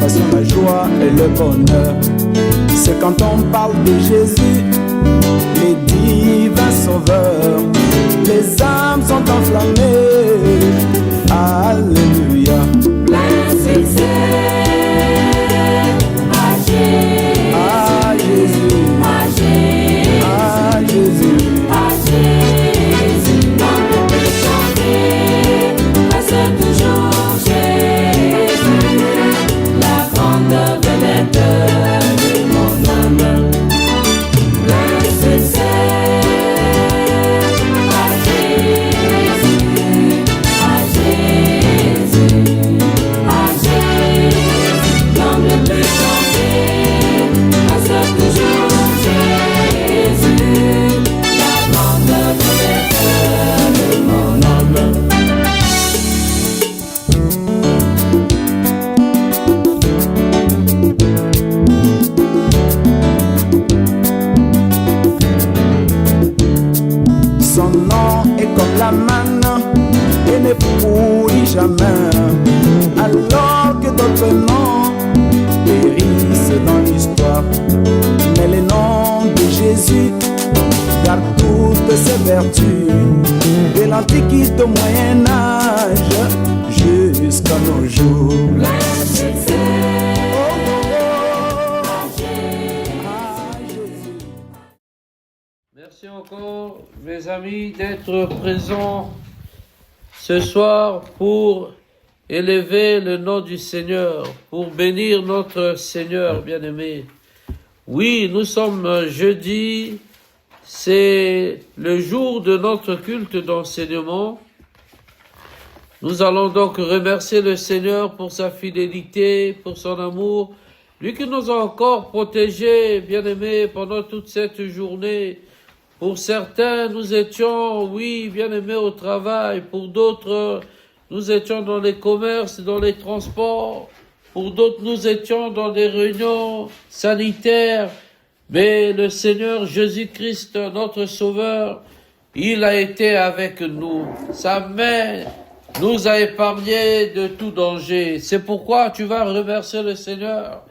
l'exaltation, la joie et le bonheur. C'est quand on parle de Jésus, les divins sauveurs, les âmes sont enflammées. Alléluia. Plein succès à Jésus, À Jésus, à Jésus, à Jésus. à Jésus. On ne peut chanter, reste toujours Jésus, la grande vedette de mon âme. Plein succès à Jésus, à Jésus, à Jésus. On ne peut chanter, reste toujours Jésus, la grande vedette de mon âme. Son nom est comme la manne et ne pourrit jamais. Alors que d'autres noms périssent dans l'histoire, mais le nom de Jésus garde toutes ses vertus, de l'Antiquité au Moyen-Âge jusqu'à nos jours. Plein succès Merci encore, mes amis, d'être présents ce soir pour élever le nom du Seigneur, pour bénir notre Seigneur bien-aimé. Oui, nous sommes jeudi, c'est le jour de notre culte d'enseignement. Nous allons donc remercier le Seigneur pour sa fidélité, pour son amour, lui qui nous a encore protégés, bien-aimés, pendant toute cette journée. Pour certains, nous étions, oui, bien-aimés au travail. Pour d'autres, nous étions dans les commerces, dans les transports. Pour d'autres, nous étions dans des réunions sanitaires. Mais le Seigneur Jésus-Christ, notre Sauveur, il a été avec nous. Sa main nous a épargnés de tout danger. C'est pourquoi tu vas remercier le Seigneur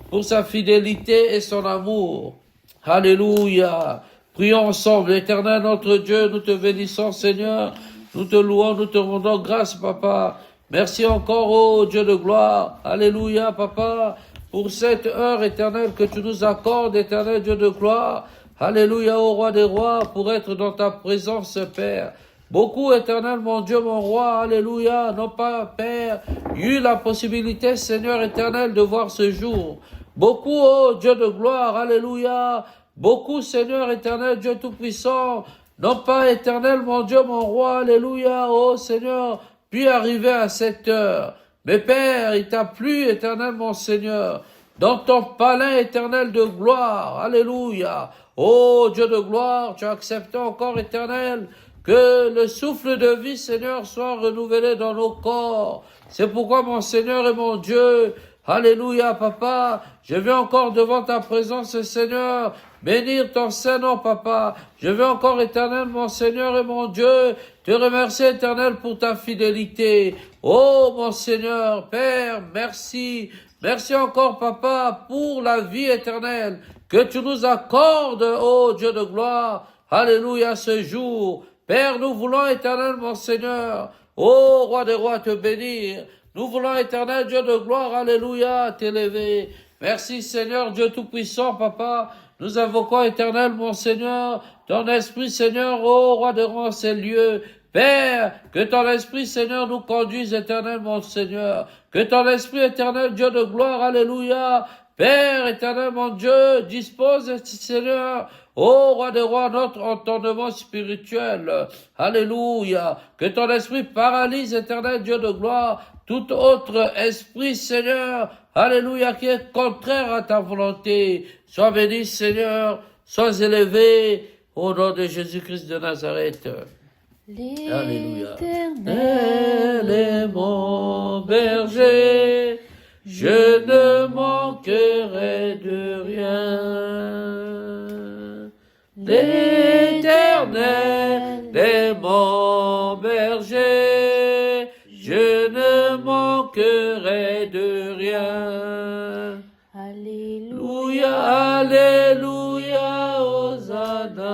pour sa fidélité et son amour. Alléluia. Prions ensemble. Éternel notre Dieu, nous te bénissons, Seigneur. Nous te louons, nous te rendons grâce, Papa. Merci encore, ô Dieu de gloire. Alléluia, Papa, pour cette heure éternelle que tu nous accordes, éternel Dieu de gloire. Alléluia, ô Roi des rois, pour être dans ta présence, Père. Beaucoup, éternel, mon Dieu, mon roi, alléluia, n'ont pas, Père, eu la possibilité, Seigneur éternel, de voir ce jour. Beaucoup, ô Dieu de gloire, alléluia. Beaucoup, Seigneur éternel, Dieu tout-puissant, n'ont pas, éternel, mon Dieu, mon roi, alléluia, ô Seigneur, pu arriver à cette heure. Mais Père, il t'a plu, éternel, mon Seigneur, dans ton palais éternel de gloire, alléluia. Ô Dieu de gloire, tu as accepté encore, éternel, que le souffle de vie, Seigneur, soit renouvelé dans nos corps. C'est pourquoi, mon Seigneur et mon Dieu, alléluia, Papa, je viens encore devant ta présence, Seigneur, bénir ton Saint-Nom, Papa. Je veux encore, éternel, mon Seigneur et mon Dieu, te remercier, éternel, pour ta fidélité. Oh, mon Seigneur, Père, merci. Merci encore, Papa, pour la vie éternelle que tu nous accordes, oh Dieu de gloire. Alléluia, ce jour. Père, nous voulons, éternel, mon Seigneur, oh Roi des rois, te bénir. Nous voulons, éternel Dieu de gloire, alléluia, t'élever. Merci, Seigneur, Dieu tout-puissant, Papa. Nous invoquons, éternel, mon Seigneur, ton esprit, Seigneur, ô Roi des rois, ces lieux. Père, que ton esprit, Seigneur, nous conduise, éternel, mon Seigneur. Que ton esprit, éternel, Dieu de gloire, alléluia. Père, éternel, mon Dieu, dispose, Seigneur, ô Roi des rois, notre entendement spirituel. Alléluia. Que ton esprit paralyse, éternel, Dieu de gloire, tout autre esprit, Seigneur, alléluia, qui est contraire à ta volonté. Sois béni, Seigneur, sois élevé, au nom de Jésus-Christ de Nazareth. Alléluia. Elle est mon berger, je ne manquerai de rien. L'Éternel est mon berger, je ne manquerai de rien. Alléluia, Alléluia, Hosanna.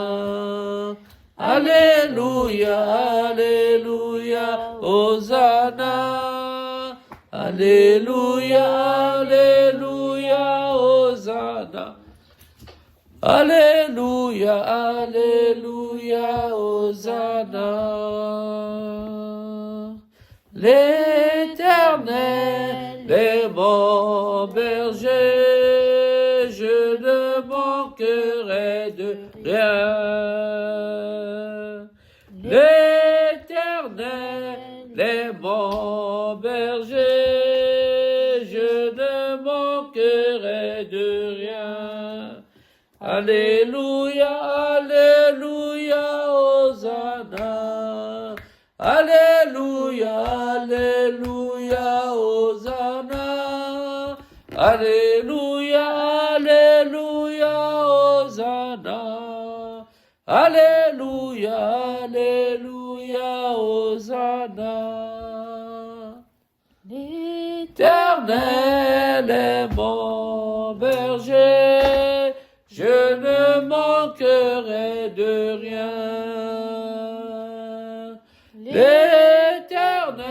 Alléluia, Alléluia, Hosanna. Alléluia, Alléluia, Hosanna. Alléluia, Alléluia, Hosanna. L'Éternel est mon berger, je ne manquerai de rien. L'Éternel est mon berger, je ne manquerai de rien. Alléluia, Alléluia, Hosanna. Alléluia, Alléluia, Hosanna. Alléluia, Alléluia, Hosanna. Alléluia, Alléluia, Hosanna. L'Éternel est mon berger, je ne manquerai de rien. L'Éternel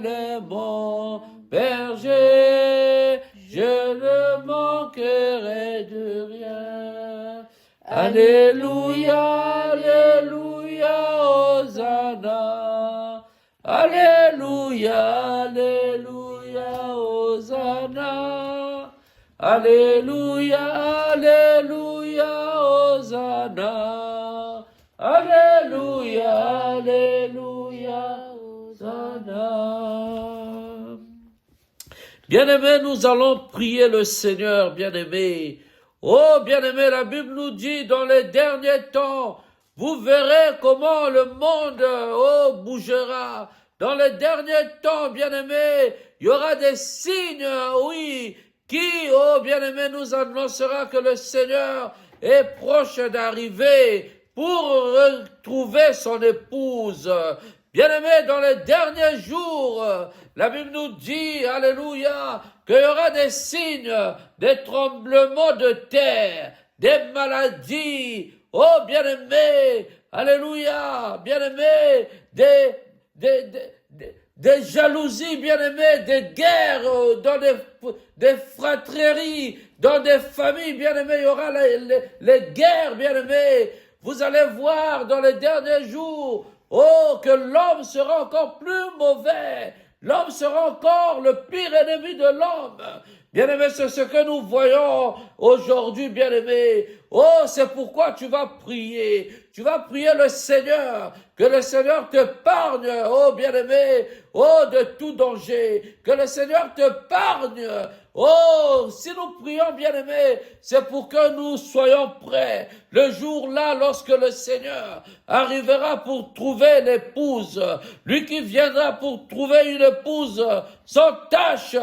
est mon berger, je ne manquerai de rien. Alléluia, Alléluia, Hosanna. Alléluia, Alléluia, Hosanna. Alléluia, Alléluia, Hosanna. Alléluia, Alléluia, Hosanna. Bien-aimés, nous allons prier le Seigneur, bien-aimés. Oh, bien-aimés, la Bible nous dit, dans les derniers temps, vous verrez comment le monde, bougera. Dans les derniers temps, bien-aimés, il y aura des signes, oui, qui, bien-aimés, nous annoncera que le Seigneur est proche d'arriver pour retrouver son épouse. Bien-aimés, dans les derniers jours, la Bible nous dit, alléluia, qu'il y aura des signes, des tremblements de terre, des maladies, oh bien-aimés, alléluia, bien-aimés, des jalousies, bien-aimés, des guerres dans des fratries, dans des familles, bien-aimés, il y aura les guerres, bien-aimés. Vous allez voir dans les derniers jours, que l'homme sera encore plus mauvais. L'homme sera encore le pire ennemi de l'homme. Bien-aimé, c'est ce que nous voyons aujourd'hui, bien-aimé. Oh, c'est pourquoi tu vas prier. Tu vas prier le Seigneur. Que le Seigneur te pargne, oh bien-aimé, oh de tout danger. Que le Seigneur te pargne. Oh, si nous prions, bien-aimé, c'est pour que nous soyons prêts. Le jour-là, lorsque le Seigneur arrivera pour trouver l'épouse, lui qui viendra pour trouver une épouse sans tache,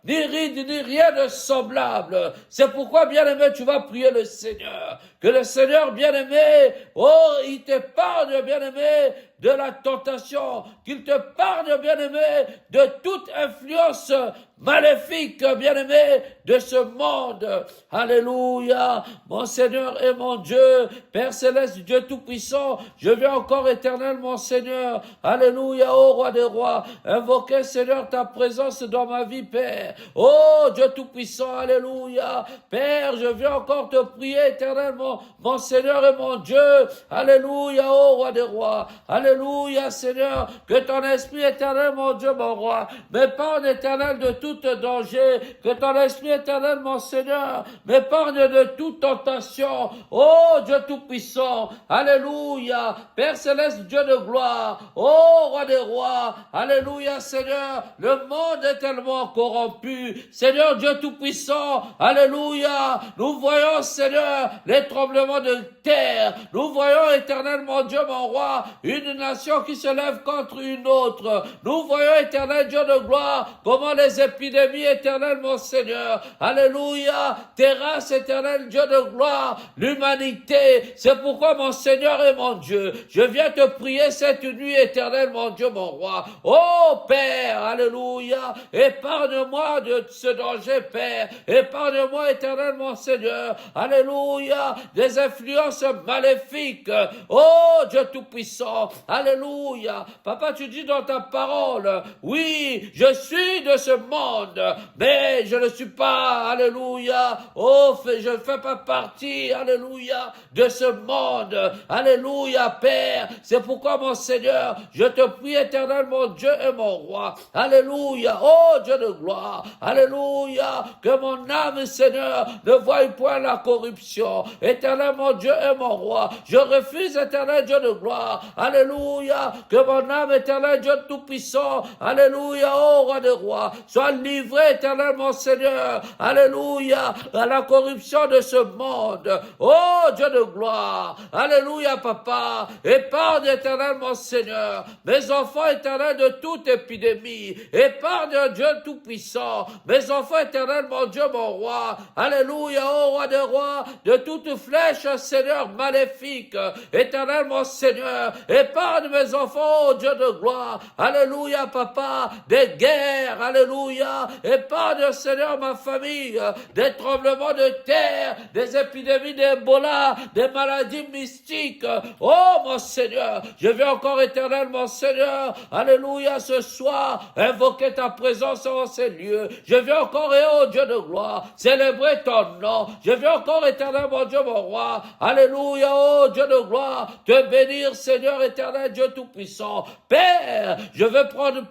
ni ride, ni rien de semblable. C'est pourquoi, bien-aimé, tu vas prier le Seigneur. Que le Seigneur, bien-aimé, oh, il t'épargne, bien-aimé, de la tentation. Qu'il t'épargne, bien-aimé, de toute influence maléfique, bien-aimé, de ce monde. Alléluia. Mon Seigneur et mon Dieu, Père Céleste, Dieu Tout-Puissant, je viens encore, éternel, mon Seigneur. Alléluia, ô Roi des Rois. Invoquer, Seigneur, ta présence dans ma vie, Père. Oh, Dieu Tout-Puissant, alléluia. Père, je viens encore te prier, éternellement, mon Seigneur et mon Dieu. Alléluia, ô Roi des Rois. Alléluia, Seigneur, que ton esprit éternel, mon Dieu, mon Roi, m'épargne, éternel, de tout danger. Que ton esprit éternel, mon Seigneur, m'épargne de toute tentation. Oh, Dieu Tout-Puissant. Alléluia. Père Céleste, Dieu de gloire. Oh, Roi des Rois. Alléluia, Seigneur. Le monde est tellement corrompu. Seigneur, Dieu Tout-Puissant. Alléluia. Nous voyons, Seigneur, les tremblements de terre. Nous voyons, éternel, mon Dieu, mon Roi, une nation qui se lève contre une autre. Nous voyons, éternel Dieu de gloire, comment les épidémies, éternel, mon Seigneur. Alléluia. Terrasse, éternel Dieu de gloire, l'humanité. C'est pourquoi, mon Seigneur et mon Dieu, je viens te prier cette nuit, éternel, mon Dieu, mon Roi. Oh, Père, alléluia. Épargne-moi, pas de ce danger, Père. Épargne-moi, éternel mon Seigneur. Alléluia. Des influences maléfiques. Oh, Dieu Tout-Puissant. Alléluia. Papa, tu dis dans ta parole, oui, je suis de ce monde, mais je ne suis pas, alléluia, oh, je ne fais pas partie, alléluia, de ce monde. Alléluia, Père. C'est pourquoi, mon Seigneur, je te prie, éternel, mon Dieu et mon roi. Alléluia. Oh, Dieu de gloire. Alléluia. Que mon âme, Seigneur, ne voie point la corruption. Éternel, mon Dieu et mon roi. Je refuse, éternel Dieu de gloire. Alléluia. Que mon âme, éternel Dieu tout-puissant. Alléluia. Oh, roi des rois. Sois livré, éternel, mon Seigneur. Alléluia. À la corruption de ce monde. Oh, Dieu de gloire. Alléluia, papa. Épargne, éternel, mon Seigneur, mes enfants éternels de toute épidémie. Épargne, Dieu tout-puissant, mes enfants éternels, mon Dieu, mon roi. Alléluia, ô roi des rois, de toute flèche, Seigneur, maléfique. Éternel, mon Seigneur, épargne mes enfants, ô Dieu de gloire. Alléluia, papa, des guerres. Alléluia. Épargne, Seigneur, ma famille, des tremblements de terre, des épidémies d'Ebola, des maladies mystiques. Oh, mon Seigneur, je vais encore, éternel, mon Seigneur, alléluia, ce soir, invoquer ta présence en ces lieux. Je vais encore, et oh Dieu de gloire, célébrer ton nom. Je vais encore, éternel, mon Dieu, mon roi, alléluia, oh Dieu de gloire, te bénir, Seigneur, éternel, Dieu tout-puissant. Père, je veux prendre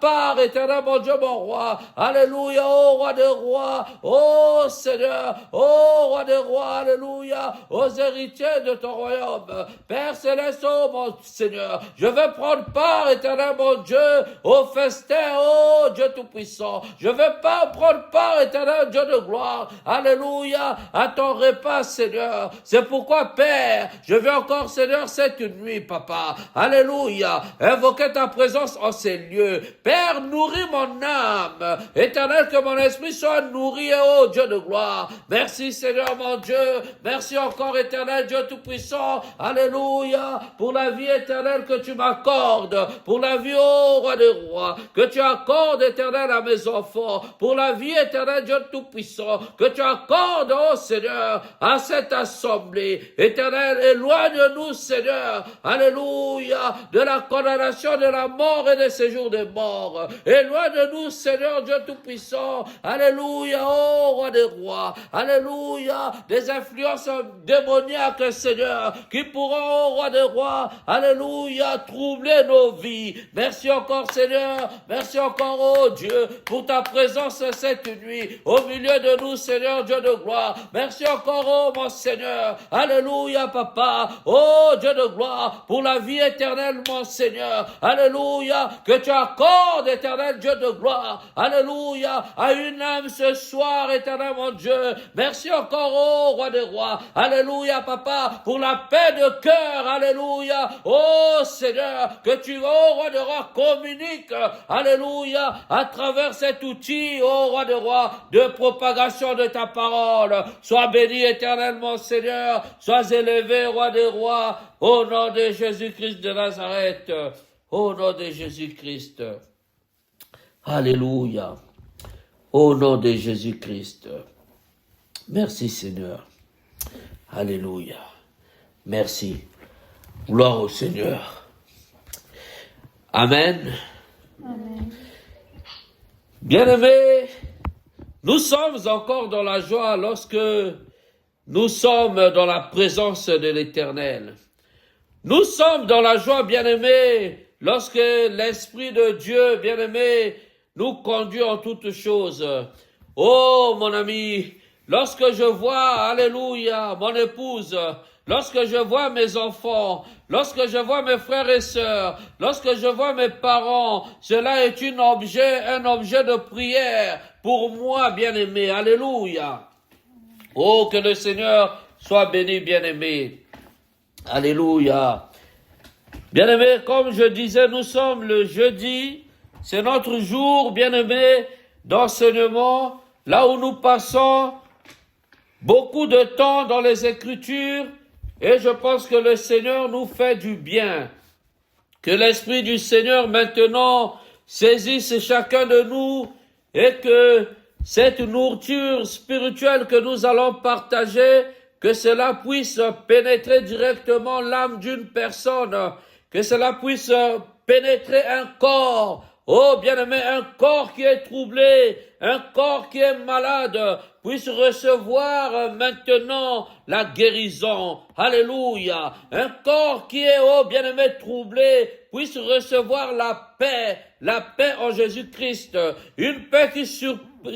part, éternel, mon Dieu, mon roi, alléluia, oh roi des rois, oh Seigneur, oh roi des rois, alléluia, aux héritiers de ton royaume. Père céleste, oh mon Seigneur, je veux prendre part, éternel mon Dieu, au festin, oh Dieu tout-puissant. Je veux pas prendre part, éternel Dieu de gloire, alléluia, à ton repas, Seigneur. C'est pourquoi, Père, je veux encore, Seigneur, cette nuit, papa, alléluia, invoquer ta présence en ces lieux. Père, nourris mon âme, éternel, que mon esprit soit nourri, oh Dieu de gloire. Merci, Seigneur mon Dieu, merci encore, éternel Dieu tout-puissant, alléluia, pour la vie éternelle que tu m'accordes, pour la vie, ô roi des rois, que tu accordes, éternel, à mes enfants, pour la vie éternelle, Dieu tout-puissant, que tu accordes, ô Seigneur, à cette assemblée, éternel, éloigne-nous, Seigneur, alléluia, de la condamnation, de la mort et des séjours des morts, éloigne-nous, Seigneur, Dieu tout-puissant, alléluia, ô roi des rois, alléluia, des influences démoniaques, Seigneur, qui pourront, ô roi des rois, alléluia, troubler nos vies. Merci encore, Seigneur, merci encore, oh Dieu, pour ta présence cette nuit, au milieu de nous, Seigneur, Dieu de gloire. Merci encore, oh mon Seigneur, alléluia, papa, oh Dieu de gloire, pour la vie éternelle, mon Seigneur, alléluia, que tu accordes, éternel Dieu de gloire, alléluia, à une âme ce soir, éternel mon Dieu. Merci encore, oh roi des rois, alléluia, papa, pour la paix de cœur, alléluia, oh Seigneur, que tu, oh roi de roi, communiques, alléluia, à travers cet outil, oh roi de roi, de propagation de ta parole. Sois béni éternellement, Seigneur, sois élevé, roi des rois, au nom de Jésus-Christ de Nazareth, au nom de Jésus-Christ. Alléluia, au nom de Jésus-Christ. Merci Seigneur. Alléluia. Merci. Gloire au Seigneur. Amen. Amen. Bien-aimés, nous sommes encore dans la joie lorsque nous sommes dans la présence de l'Éternel. Nous sommes dans la joie, bien-aimés, lorsque l'Esprit de Dieu, bien-aimé, nous conduit en toutes choses. Oh, mon ami, lorsque je vois, alléluia, mon épouse, lorsque je vois mes enfants, lorsque je vois mes frères et sœurs, lorsque je vois mes parents, cela est un objet de prière pour moi, bien-aimé. Alléluia. Oh, que le Seigneur soit béni, bien-aimé. Alléluia. Bien-aimé, comme je disais, nous sommes le jeudi, c'est notre jour, bien-aimé, d'enseignement, là où nous passons beaucoup de temps dans les Écritures, et je pense que le Seigneur nous fait du bien. Que l'Esprit du Seigneur maintenant saisisse chacun de nous et que cette nourriture spirituelle que nous allons partager, que cela puisse pénétrer directement l'âme d'une personne, que cela puisse pénétrer un corps. Oh bien-aimé, un corps qui est troublé, un corps qui est malade, puisse recevoir maintenant la guérison. Alléluia. Un corps qui est, oh bien-aimé, troublé, puisse recevoir la paix en Jésus-Christ. Une paix qui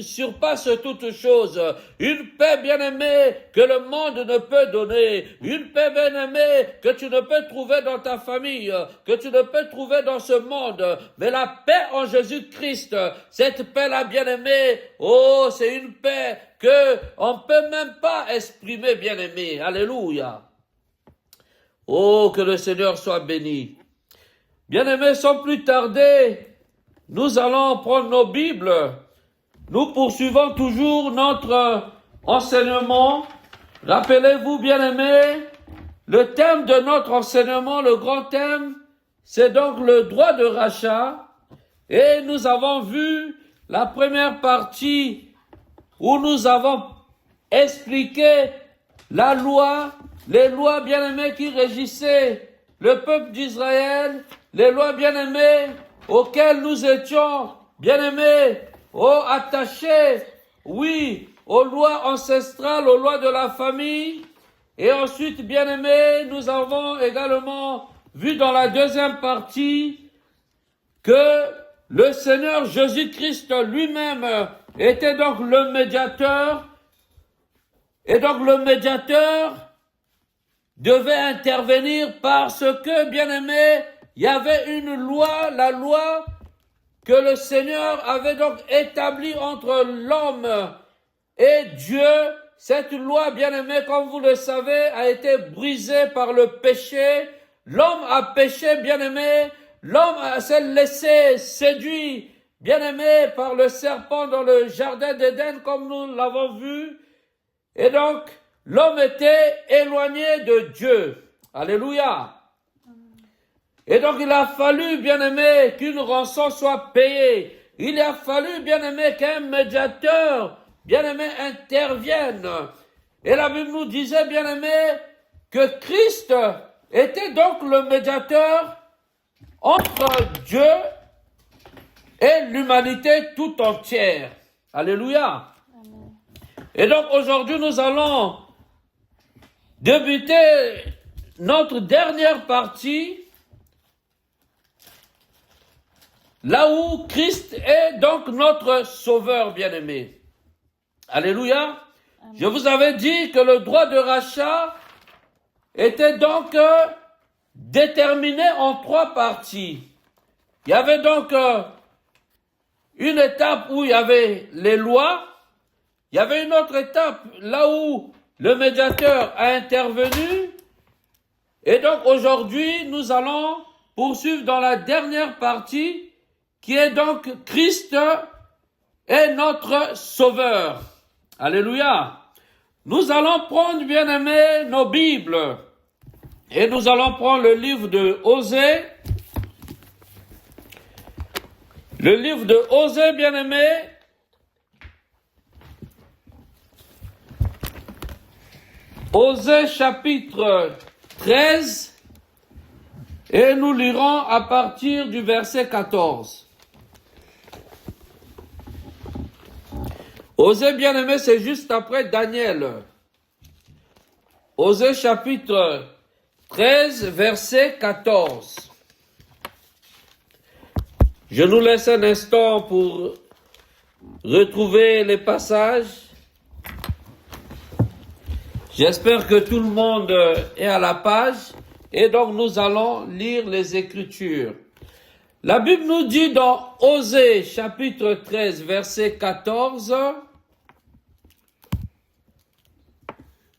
surpasse toute chose. Une paix bien-aimée que le monde ne peut donner. Une paix bien-aimée que tu ne peux trouver dans ta famille, que tu ne peux trouver dans ce monde. Mais la paix en Jésus-Christ, cette paix-là bien-aimée, oh, c'est une paix que on peut même pas exprimer, bien-aimé. Alléluia. Oh, que le Seigneur soit béni. Bien-aimés, sans plus tarder, nous allons prendre nos Bibles. Nous poursuivons toujours notre enseignement. Rappelez-vous, bien-aimés, le thème de notre enseignement, le grand thème, c'est donc le droit de rachat. Et nous avons vu la première partie où nous avons expliqué la loi, les lois bien-aimées qui régissaient le peuple d'Israël, les lois bien-aimées auxquelles nous étions bien-aimés, attachés, oui, aux lois ancestrales, aux lois de la famille. Et ensuite, bien-aimés, nous avons également vu dans la deuxième partie que le Seigneur Jésus-Christ lui-même était donc le médiateur. Et donc le médiateur devait intervenir parce que, bien-aimé, il y avait une loi, la loi que le Seigneur avait donc établie entre l'homme et Dieu. Cette loi, bien-aimé, comme vous le savez, a été brisée par le péché. L'homme a péché, bien-aimé. L'homme s'est laissé séduire, bien-aimé, par le serpent dans le jardin d'Éden, comme nous l'avons vu. Et donc, l'homme était éloigné de Dieu. Alléluia. Et donc, il a fallu, bien-aimé, qu'une rançon soit payée. Il a fallu, bien-aimé, qu'un médiateur, bien-aimé, intervienne. Et la Bible nous disait, bien-aimé, que Christ était donc le médiateur entre Dieu et l'humanité tout entière. Alléluia. Amen. Et donc aujourd'hui, nous allons débuter notre dernière partie, là où Christ est donc notre sauveur bien-aimé. Alléluia. Amen. Je vous avais dit que le droit de rachat était donc déterminé en trois parties. Il y avait donc une étape où il y avait les lois. Il y avait une autre étape là où le médiateur a intervenu. Et donc aujourd'hui, nous allons poursuivre dans la dernière partie qui est donc Christ est notre sauveur. Alléluia. Nous allons prendre, bien-aimés, nos Bibles. Et nous allons prendre le livre de Osée. Le livre de Osée, bien-aimé. Osée chapitre 13. Et nous lirons à partir du verset 14. Osée, bien-aimé, c'est juste après Daniel. Osée chapitre 13, verset 14. Je nous laisse un instant pour retrouver les passages. J'espère que tout le monde est à la page. Et donc nous allons lire les Écritures. La Bible nous dit dans Osée chapitre 13, verset 14...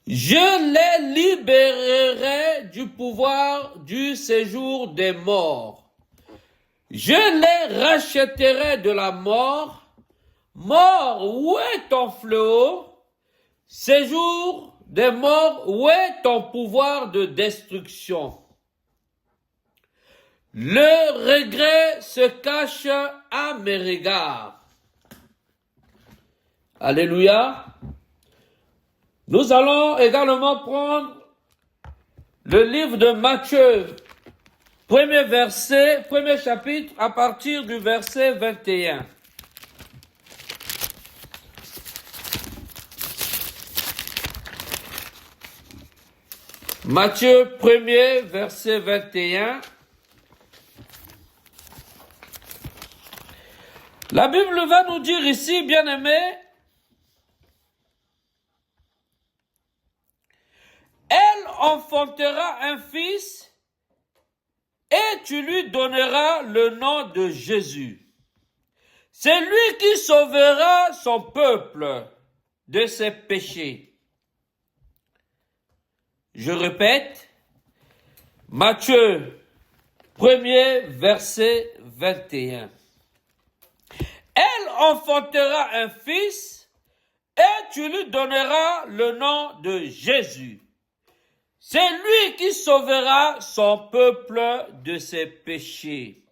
Je les libérerai du pouvoir du séjour des morts. Je les rachèterai de la mort. Mort, où est ton fléau? Séjour des morts, où est ton pouvoir de destruction? Le regret se cache à mes regards. Alléluia. Nous allons également prendre le livre de Matthieu, premier chapitre, à partir du verset 21. Matthieu 1er, verset 21. La Bible va nous dire ici, bien-aimés, elle enfantera un fils et tu lui donneras le nom de Jésus. C'est lui qui sauvera son peuple de ses péchés. Je répète, Matthieu 1er, verset 21. Elle enfantera un fils et tu lui donneras le nom de Jésus. C'est lui qui sauvera son peuple de ses péchés.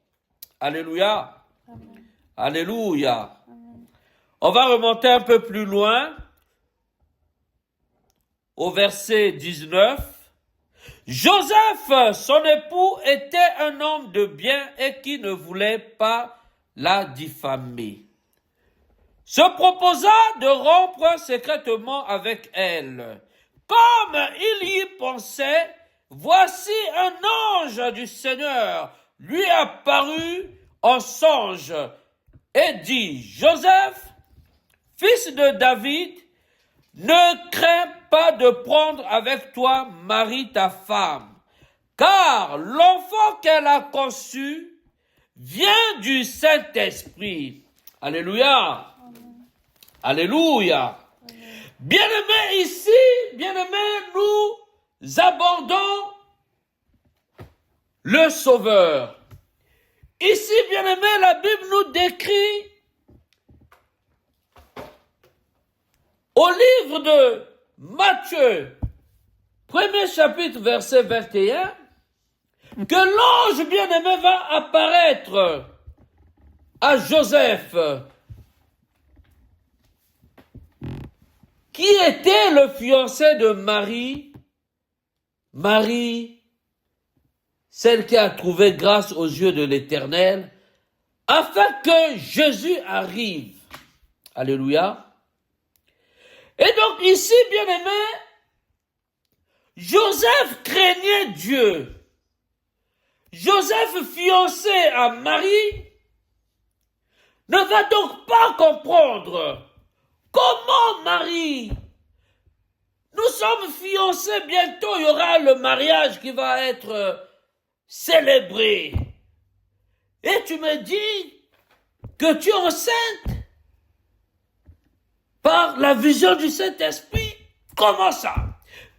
Alléluia. Amen. Alléluia. Amen. On va remonter un peu plus loin au verset 19. Joseph, son époux, était un homme de bien et qui ne voulait pas la diffamer. Se proposa de rompre secrètement avec elle. Comme il y pensait, voici un ange du Seigneur lui apparut en songe et dit, Joseph, fils de David, ne crains pas de prendre avec toi Marie ta femme, car l'enfant qu'elle a conçu vient du Saint-Esprit. Alléluia. Amen. Alléluia. Bien-aimés, ici, bien-aimés, nous abordons le Sauveur. Ici, bien-aimés, la Bible nous décrit au livre de Matthieu, premier chapitre, verset 21, que l'ange bien-aimé va apparaître à Joseph, qui était le fiancé de Marie, celle qui a trouvé grâce aux yeux de l'Éternel, afin que Jésus arrive. Alléluia. Et donc ici, bien-aimé, Joseph craignait Dieu. Joseph, fiancé à Marie, ne va donc pas comprendre comment Marie, nous sommes fiancés, bientôt il y aura le mariage qui va être célébré. Et tu me dis que tu es enceinte par la vision du Saint-Esprit. Comment ça?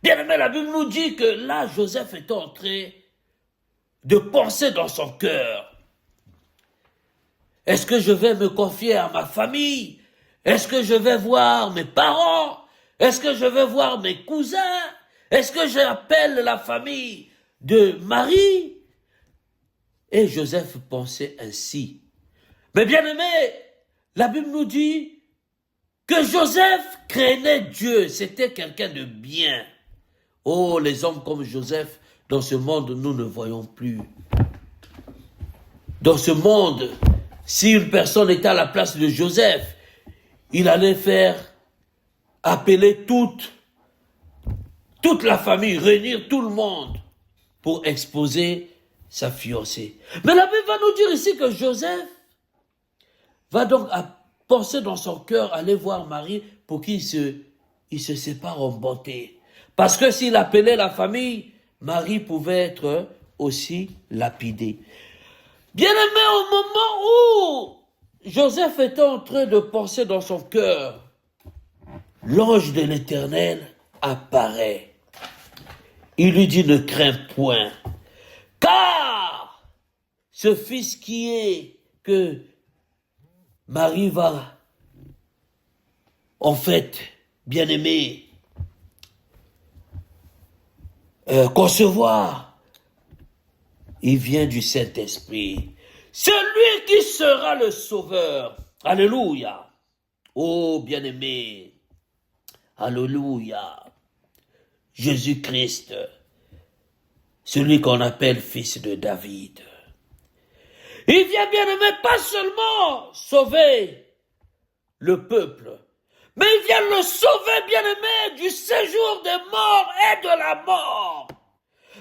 Bien-aimé, la Bible nous dit que là, Joseph est en train de penser dans son cœur. Est-ce que je vais me confier à ma famille? Est-ce que je vais voir mes parents? Est-ce que je vais voir mes cousins? Est-ce que j'appelle la famille de Marie? Et Joseph pensait ainsi. Mais bien aimé, la Bible nous dit que Joseph craignait Dieu. C'était quelqu'un de bien. Oh, les hommes comme Joseph, dans ce monde, nous ne voyons plus. Dans ce monde, si une personne était à la place de Joseph, il allait faire appeler toute la famille, réunir tout le monde pour exposer sa fiancée. Mais la Bible va nous dire ici que Joseph va donc penser dans son cœur, aller voir Marie pour qu'il se sépare en bonté. Parce que s'il appelait la famille, Marie pouvait être aussi lapidée. Bien aimé, au moment où Joseph était en train de penser dans son cœur, l'ange de l'Éternel apparaît. Il lui dit, ne crains point, car ce fils qui est que Marie va, en fait, bien aimé, concevoir, il vient du Saint-Esprit. C'est lui qui sera le sauveur. Alléluia. Oh, bien-aimé, alléluia, Jésus-Christ, celui qu'on appelle fils de David. Il vient, bien-aimé, pas seulement sauver le peuple, mais il vient le sauver, bien-aimé, du séjour des morts et de la mort.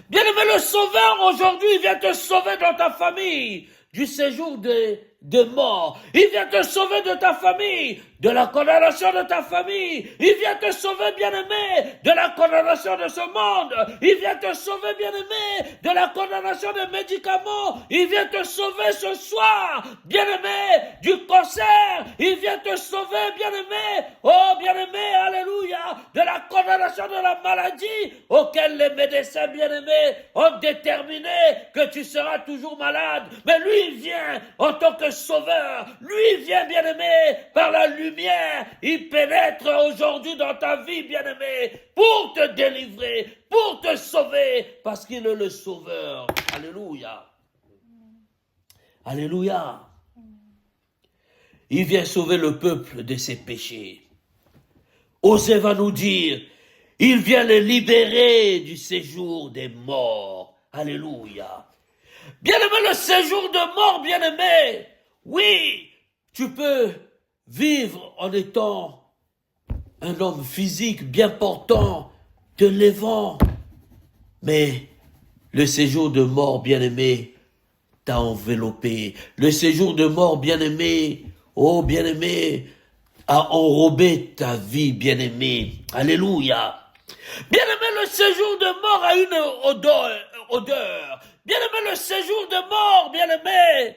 Bien-aimé, le Sauveur, aujourd'hui, il vient te sauver dans ta famille du séjour de mort. Il vient te sauver de ta famille, de la condamnation de ta famille. Il vient te sauver, bien-aimé, de la condamnation de ce monde. Il vient te sauver, bien-aimé, de la condamnation des médicaments. Il vient te sauver ce soir, bien-aimé, du cancer. Il vient te sauver, bien-aimé, oh bien-aimé, alléluia, de la condamnation de la maladie auquel les médecins, bien-aimés, ont déterminé que tu seras toujours malade. Mais lui, il vient en tant que sauveur. Lui, il vient, bien-aimé, par la lumière. Il pénètre aujourd'hui dans ta vie, bien-aimé, pour te délivrer, pour te sauver, parce qu'il est le sauveur. Alléluia. Alléluia. Il vient sauver le peuple de ses péchés. Osée va nous dire, il vient les libérer du séjour des morts. Alléluia. Bien-aimé, le séjour de mort, bien-aimé, oui, tu peux vivre en étant un homme physique bien portant, te levant, mais le séjour de mort, bien-aimé, t'a enveloppé. Le séjour de mort, bien-aimé, oh bien-aimé, a enrobé ta vie, bien-aimé. Alléluia. Bien-aimé, le séjour de mort a une odeur. Bien-aimé, le séjour de mort, bien-aimé,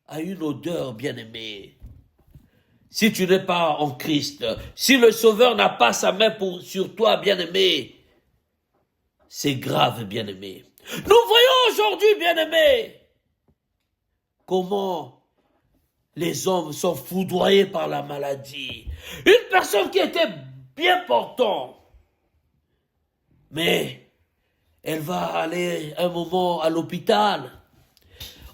a une odeur, bien-aimé. Si tu n'es pas en Christ, si le Sauveur n'a pas sa main sur toi, bien-aimé, c'est grave, bien-aimé. Nous voyons aujourd'hui, bien-aimé, comment les hommes sont foudroyés par la maladie. Une personne qui était bien portante, mais elle va aller un moment à l'hôpital.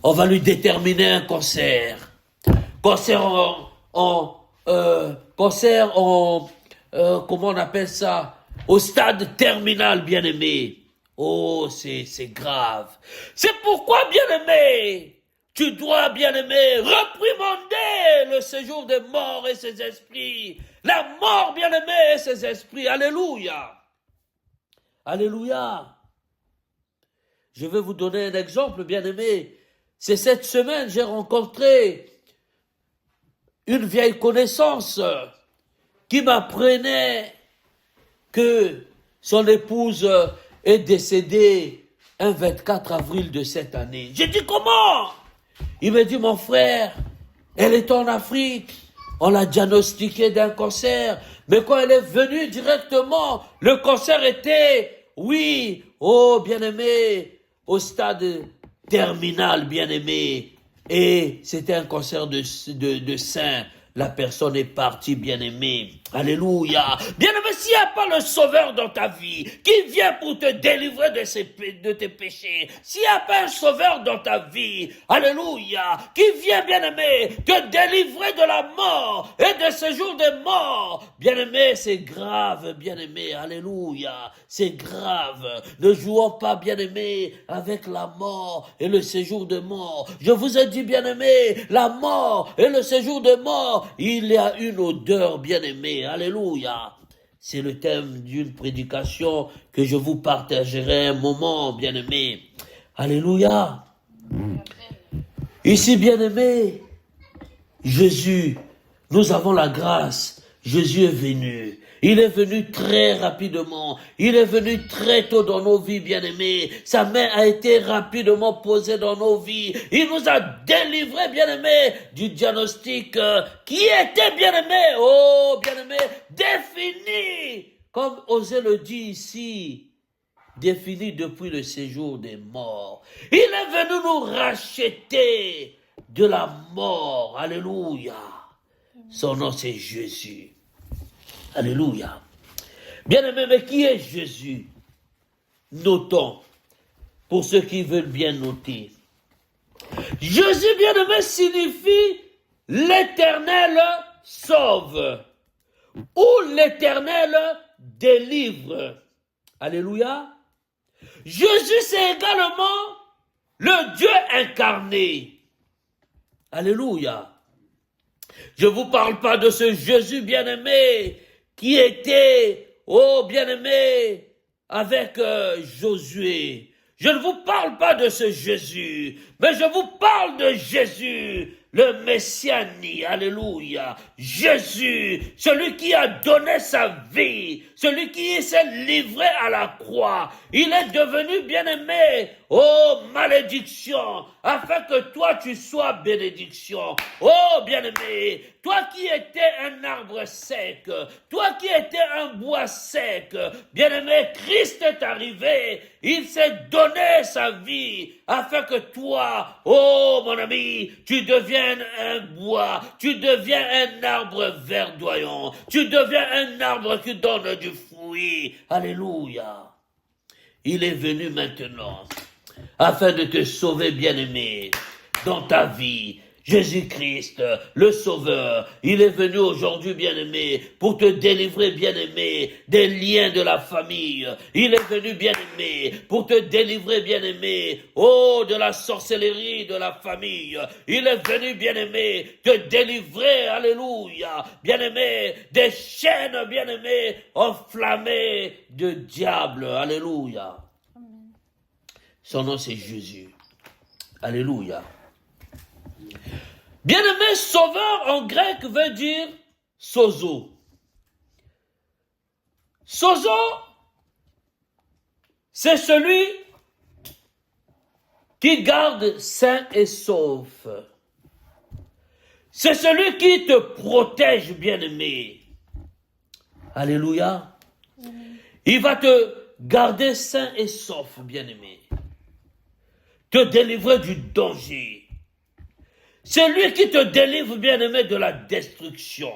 On va lui déterminer un cancer. Cancer comment on appelle ça? Au stade terminal, bien-aimé. Oh, c'est grave. C'est pourquoi, bien-aimé, tu dois, bien-aimé, réprimander le séjour des morts et ses esprits. La mort, bien-aimé, et ses esprits. Alléluia. Alléluia. Je vais vous donner un exemple, bien-aimé. C'est cette semaine, j'ai rencontré une vieille connaissance qui m'apprenait que son épouse est décédée un 24 avril de cette année. J'ai dit comment? Il m'a dit, mon frère, elle est en Afrique, on l'a diagnostiqué d'un cancer, mais quand elle est venue directement, le cancer était, oui, oh bien-aimé, au stade terminal, bien-aimé, et c'était un cancer de sein. La personne est partie, bien-aimé. Alléluia. Bien-aimé, s'il n'y a pas le Sauveur dans ta vie, qui vient pour te délivrer de tes péchés, s'il n'y a pas un Sauveur dans ta vie, alléluia, qui vient, bien-aimé, te délivrer de la mort et de ce jour de mort, bien-aimé, c'est grave, bien-aimé, alléluia, c'est grave. Ne jouons pas, bien-aimé, avec la mort et le séjour de mort. Je vous ai dit, bien-aimé, la mort et le séjour de mort, il y a une odeur, bien-aimé. Alléluia. C'est le thème d'une prédication que je vous partagerai un moment, bien-aimé. Alléluia. Ici, bien-aimé, Jésus, nous avons la grâce. Jésus est venu. Il est venu très rapidement. Il est venu très tôt dans nos vies, bien-aimés. Sa main a été rapidement posée dans nos vies. Il nous a délivrés, bien-aimés, du diagnostic qui était, bien-aimé, oh, bien-aimé, défini. Comme Osée le dit ici, défini depuis le séjour des morts. Il est venu nous racheter de la mort. Alléluia. Son nom, c'est Jésus. Alléluia. Bien-aimé, mais qui est Jésus? Notons, pour ceux qui veulent bien noter. Jésus, bien-aimé, signifie l'Éternel sauve, ou l'Éternel délivre. Alléluia. Jésus, c'est également le Dieu incarné. Alléluia. Je ne vous parle pas de ce Jésus bien-aimé qui était, oh bien-aimé, avec Josué. Je ne vous parle pas de ce Jésus, mais je vous parle de Jésus, le Messianie, alléluia. Jésus, celui qui a donné sa vie, celui qui s'est livré à la croix. Il est devenu bien-aimé, oh malédiction, afin que toi tu sois bénédiction. Oh bien-aimé, toi qui étais un arbre sec, toi qui étais un bois sec, bien-aimé, Christ est arrivé, il s'est donné sa vie, afin que toi, oh mon ami, tu deviennes un bois, tu deviens un arbre verdoyant, tu deviens un arbre qui donne du fruit. Alléluia. Il est venu maintenant, afin de te sauver, bien-aimé, dans ta vie. Jésus-Christ, le Sauveur, il est venu aujourd'hui, bien-aimé, pour te délivrer, bien-aimé, des liens de la famille. Il est venu, bien-aimé, pour te délivrer, bien-aimé, oh, de la sorcellerie de la famille. Il est venu, bien-aimé, te délivrer, alléluia, bien-aimé, des chaînes, bien-aimé, enflammées de diable, alléluia. Son nom, c'est Jésus. Alléluia. Bien-aimé, sauveur en grec veut dire sozo. Sozo, c'est celui qui garde sain et sauf. C'est celui qui te protège, bien-aimé. Alléluia. Il va te garder sain et sauf, bien-aimé. Te délivrer du danger. C'est lui qui te délivre, bien-aimé, de la destruction.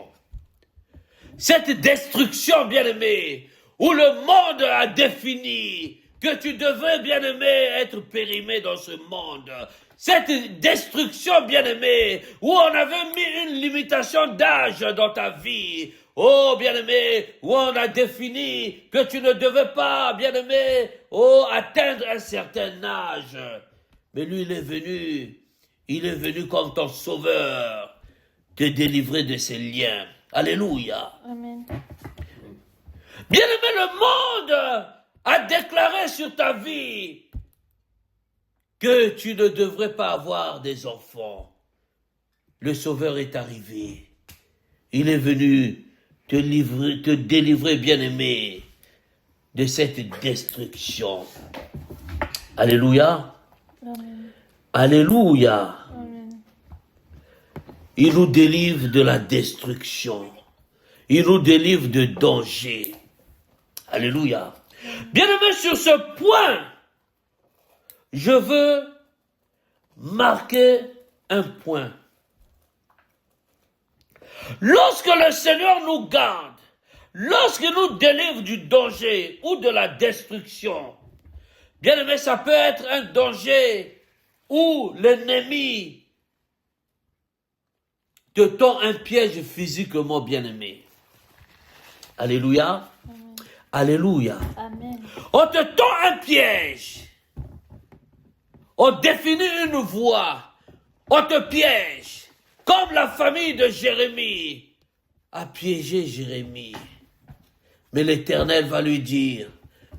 Cette destruction, bien-aimé, où le monde a défini que tu devais, bien-aimé, être périmé dans ce monde. Cette destruction, bien-aimé, où on avait mis une limitation d'âge dans ta vie. Oh, bien-aimé, où on a défini que tu ne devais pas, bien-aimé, oh, atteindre un certain âge. Mais lui, il est venu comme ton sauveur, te délivrer de ces liens. Alléluia. Amen. Bien-aimé, le monde a déclaré sur ta vie que tu ne devrais pas avoir des enfants. Le sauveur est arrivé. Il est venu te délivrer, bien-aimé, de cette destruction. Alléluia. Amen. Alléluia. Amen. Il nous délivre de la destruction. Il nous délivre de danger. Alléluia. Bien-aimé, sur ce point, je veux marquer un point. Lorsque le Seigneur nous garde, lorsqu'il nous délivre du danger ou de la destruction, bien-aimé, ça peut être un danger où l'ennemi te tend un piège physiquement, bien-aimé. Alléluia. Amen. Alléluia. Amen. On te tend un piège. On définit une voie. On te piège. Comme la famille de Jérémie a piégé Jérémie. Mais l'Éternel va lui dire,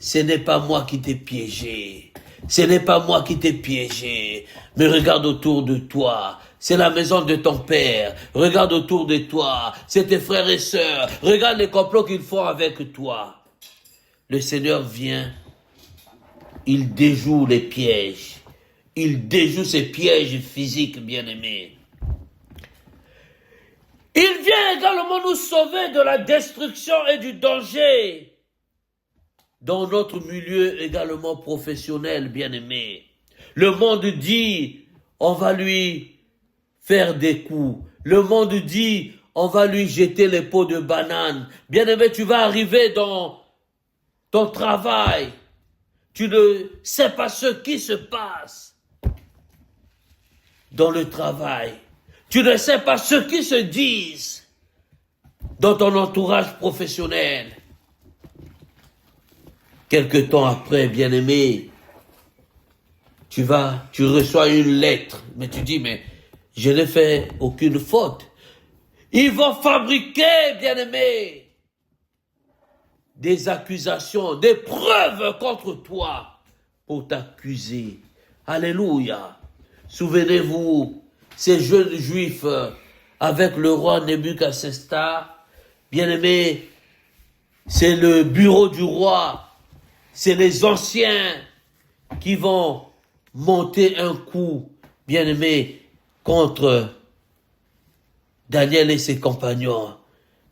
ce n'est pas moi qui t'ai piégé. Ce n'est pas moi qui t'ai piégé. Mais regarde autour de toi. C'est la maison de ton père. Regarde autour de toi. C'est tes frères et sœurs. Regarde les complots qu'ils font avec toi. Le Seigneur vient. Il déjoue les pièges. Il déjoue ces pièges physiques, bien-aimés. Il vient également nous sauver de la destruction et du danger. Dans notre milieu également professionnel, bien-aimé. Le monde dit, on va lui faire des coups. Le monde dit, on va lui jeter les pots de banane. Bien-aimé, tu vas arriver dans ton travail. Tu ne sais pas ce qui se passe dans le travail. Tu ne sais pas ce qui se disent dans ton entourage professionnel. Quelque temps après, bien-aimé, tu reçois une lettre, mais tu dis, mais je n'ai fait aucune faute. Ils vont fabriquer, bien-aimé, des accusations, des preuves contre toi pour t'accuser. Alléluia. Souvenez-vous, ces jeunes juifs avec le roi Nebuchadnezzar, bien-aimé, c'est le bureau du roi, c'est les anciens qui vont monter un coup, bien-aimé, contre Daniel et ses compagnons.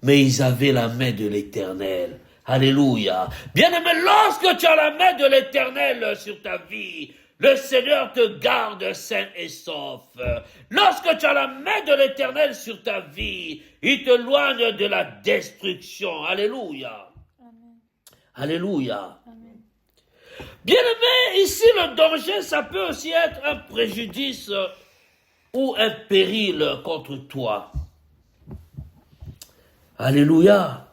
Mais ils avaient la main de l'Éternel. Alléluia. Bien-aimé, lorsque tu as la main de l'Éternel sur ta vie, le Seigneur te garde sain et sauf. Lorsque tu as la main de l'Éternel sur ta vie, il te loigne de la destruction. Alléluia. Amen. Alléluia. Amen. Bien-aimé, ici le danger, ça peut aussi être un préjudice ou un péril contre toi. Alléluia.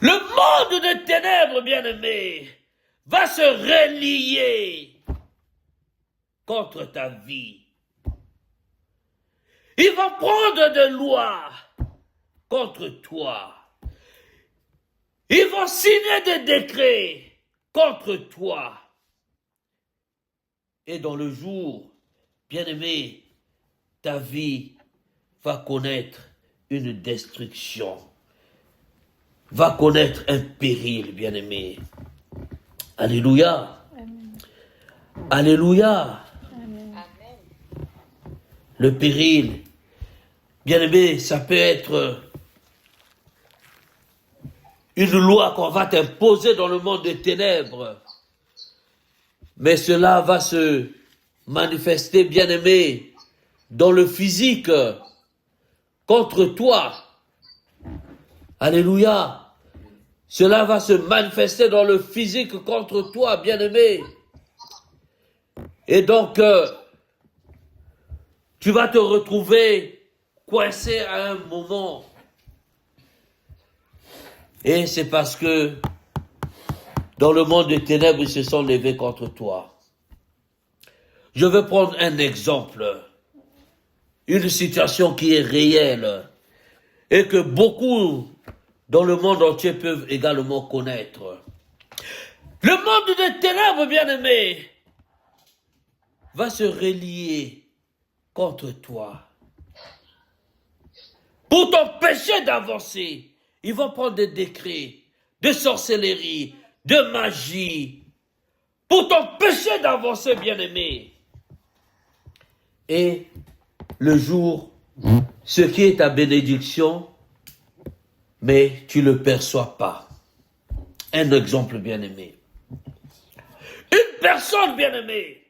Le monde des ténèbres, bien-aimé, va se relier contre ta vie. Il va prendre des lois contre toi. Ils vont signer des décrets contre toi. Et dans le jour, bien-aimé, ta vie va connaître une destruction, va connaître un péril, bien-aimé. Alléluia. Amen. Alléluia. Amen. Le péril, bien-aimé, ça peut être une loi qu'on va t'imposer dans le monde des ténèbres. Mais cela va se manifester, bien-aimé, dans le physique, contre toi. Alléluia. Cela va se manifester dans le physique contre toi, bien-aimé. Et donc, tu vas te retrouver coincé à un moment. Et c'est parce que dans le monde des ténèbres, ils se sont levés contre toi. Je vais prendre un exemple. Une situation qui est réelle et que beaucoup dans le monde entier peuvent également connaître. Le monde des ténèbres, bien-aimé, va se relier contre toi. Pour t'empêcher d'avancer, ils vont prendre des décrets de sorcellerie, de magie, pour t'empêcher d'avancer, bien-aimé. Et le jour, ce qui est ta bénédiction, mais tu ne le perçois pas. Un exemple, bien-aimé. Une personne, bien-aimée,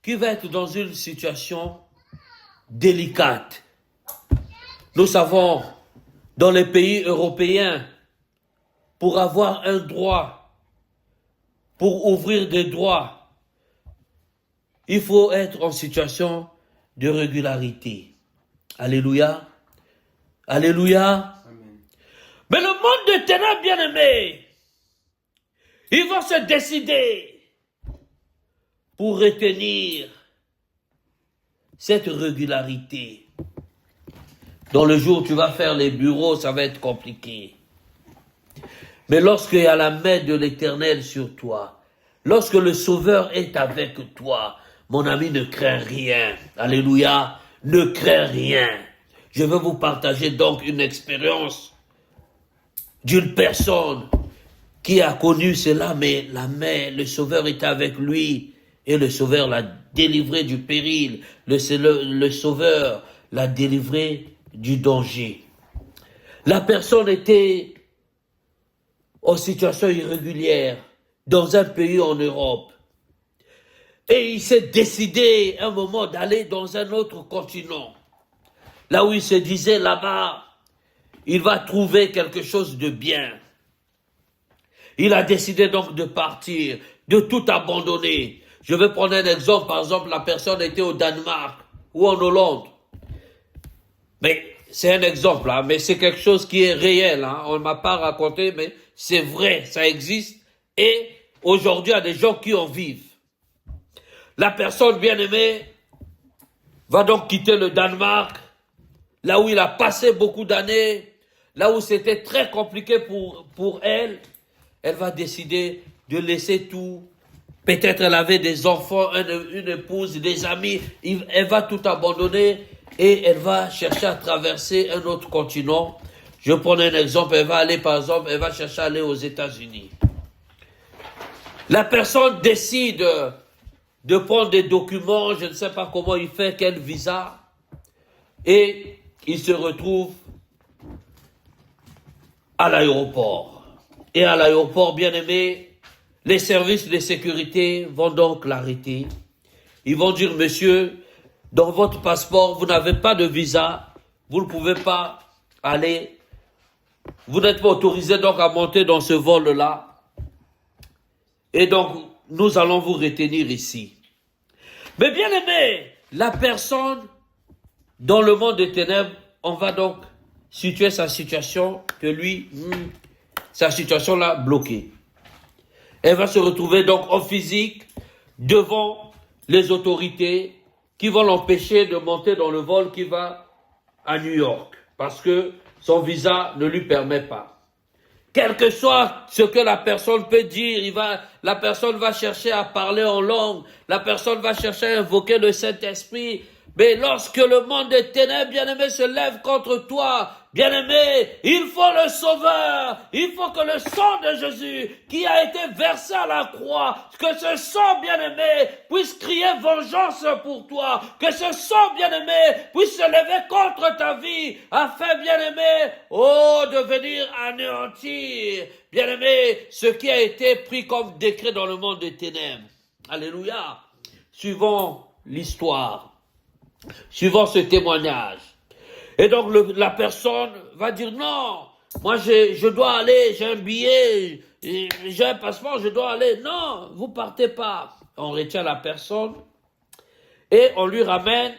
qui va être dans une situation délicate. Nous savons, dans les pays européens, pour avoir un droit, pour ouvrir des droits, il faut être en situation de régularité. Alléluia. Alléluia. Amen. Mais le monde des ténèbres, bien-aimé, ils vont se décider pour retenir cette régularité. Dans le jour où tu vas faire les bureaux, ça va être compliqué. Mais lorsqu'il y a la main de l'Éternel sur toi, lorsque le Sauveur est avec toi, mon ami, ne crains rien. Alléluia, ne crains rien. Je veux vous partager donc une expérience d'une personne qui a connu cela, mais la main, le Sauveur était avec lui et le Sauveur l'a délivré du péril. Le Sauveur l'a délivré du danger. La personne était en situation irrégulière dans un pays en Europe. Et il s'est décidé un moment d'aller dans un autre continent. Là où il se disait, là-bas, il va trouver quelque chose de bien. Il a décidé donc de partir, de tout abandonner. Je vais prendre un exemple. Par exemple, la personne était au Danemark ou en Hollande. Mais c'est un exemple, hein, mais c'est quelque chose qui est réel. Hein. On ne m'a pas raconté, mais c'est vrai, ça existe. Et aujourd'hui, il y a des gens qui en vivent. La personne bien-aimée va donc quitter le Danemark, là où il a passé beaucoup d'années, là où c'était très compliqué pour elle. Elle va décider de laisser tout. Peut-être elle avait des enfants, une épouse, des amis. Elle va tout abandonner et elle va chercher à traverser un autre continent. Je prends un exemple. Elle va aller, par exemple, elle va chercher à aller aux États-Unis. La personne décide de prendre des documents, je ne sais pas comment il fait, quel visa, et il se retrouve à l'aéroport. Et à l'aéroport, bien aimé, les services de sécurité vont donc l'arrêter. Ils vont dire, monsieur, dans votre passeport, vous n'avez pas de visa, vous ne pouvez pas aller, vous n'êtes pas autorisé donc à monter dans ce vol-là. Et donc, nous allons vous retenir ici. Mais bien aimé, la personne dans le monde des ténèbres, on va donc situer sa situation que lui, sa situation là bloquée. Elle va se retrouver donc en physique devant les autorités qui vont l'empêcher de monter dans le vol qui va à New York parce que son visa ne lui permet pas. Quel que soit ce que la personne peut dire, la personne va chercher à parler en langue, la personne va chercher à invoquer le Saint-Esprit. Mais lorsque le monde des ténèbres, bien-aimé, se lève contre toi, bien-aimé, il faut le sauveur, il faut que le sang de Jésus qui a été versé à la croix, que ce sang, bien-aimé, puisse crier vengeance pour toi, que ce sang, bien-aimé, puisse se lever contre ta vie, afin, bien-aimé, de venir anéantir, bien-aimé, ce qui a été pris comme décret dans le monde des ténèbres. Alléluia. Suivons l'histoire. Suivant ce témoignage. Et donc la personne va dire non, moi je dois aller, j'ai un billet, j'ai un passeport, je dois aller. Non, vous partez pas. On retient la personne et on lui ramène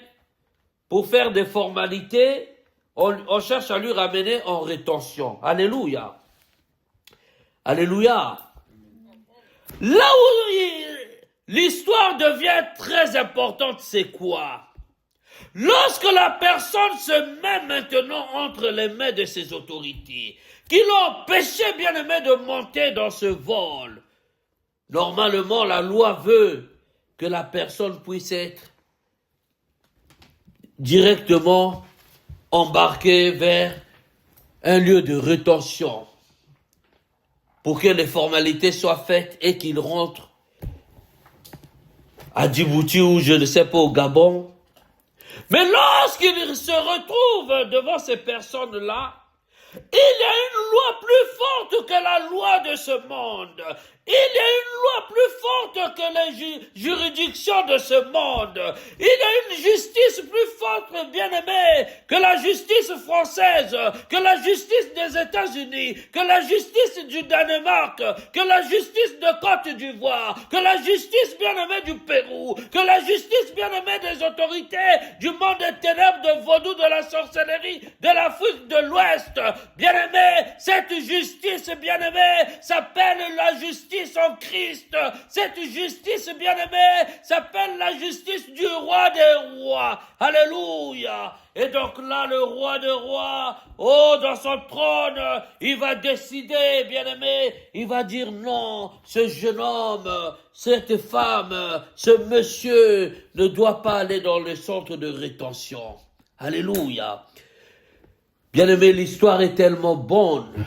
pour faire des formalités, on cherche à lui ramener en rétention. Alléluia. Alléluia. Là où l'histoire devient très importante, c'est quoi? Lorsque la personne se met maintenant entre les mains de ses autorités, qui l'ont empêché, bien-aimé, de monter dans ce vol, normalement, la loi veut que la personne puisse être directement embarquée vers un lieu de rétention pour que les formalités soient faites et qu'il rentre à Djibouti ou je ne sais pas au Gabon. Mais lorsqu'il se retrouve devant ces personnes-là, il y a une loi plus forte que la loi de ce monde. Il y a une loi plus forte que les juridictions de ce monde. Il y a une justice plus forte, bien-aimée, que la justice française, que la justice des États-Unis, que la justice du Danemark, que la justice de Côte d'Ivoire, que la justice, bien-aimée, du Pérou, que la justice, bien-aimée, des autorités du monde des ténèbres, de vaudou, de la sorcellerie, de l'Afrique de l'Ouest. Bien-aimé, cette justice, bien-aimée, s'appelle la justice en Christ. Cette justice, bien-aimée, s'appelle la justice du roi des rois. Alléluia. Et donc là, le roi des rois, dans son trône, il va décider, bien-aimé, il va dire non, ce jeune homme, cette femme, ce monsieur ne doit pas aller dans le centre de rétention. Alléluia. Bien-aimé, l'histoire est tellement bonne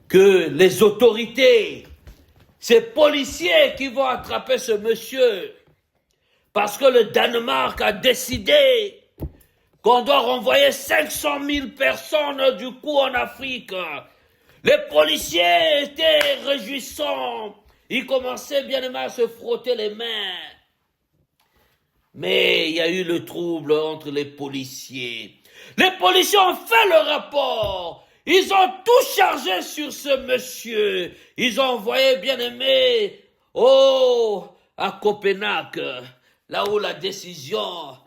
que les autorités, ces policiers qui vont attraper ce monsieur, parce que le Danemark a décidé qu'on doit renvoyer 500 000 personnes du coup en Afrique. Les policiers étaient réjouissants. Ils commençaient bien aimé à se frotter les mains. Mais il y a eu le trouble entre les policiers. Les policiers ont fait le rapport. Ils ont tout chargé sur ce monsieur. Ils ont envoyé bien aimé à Copenhague, là où la décision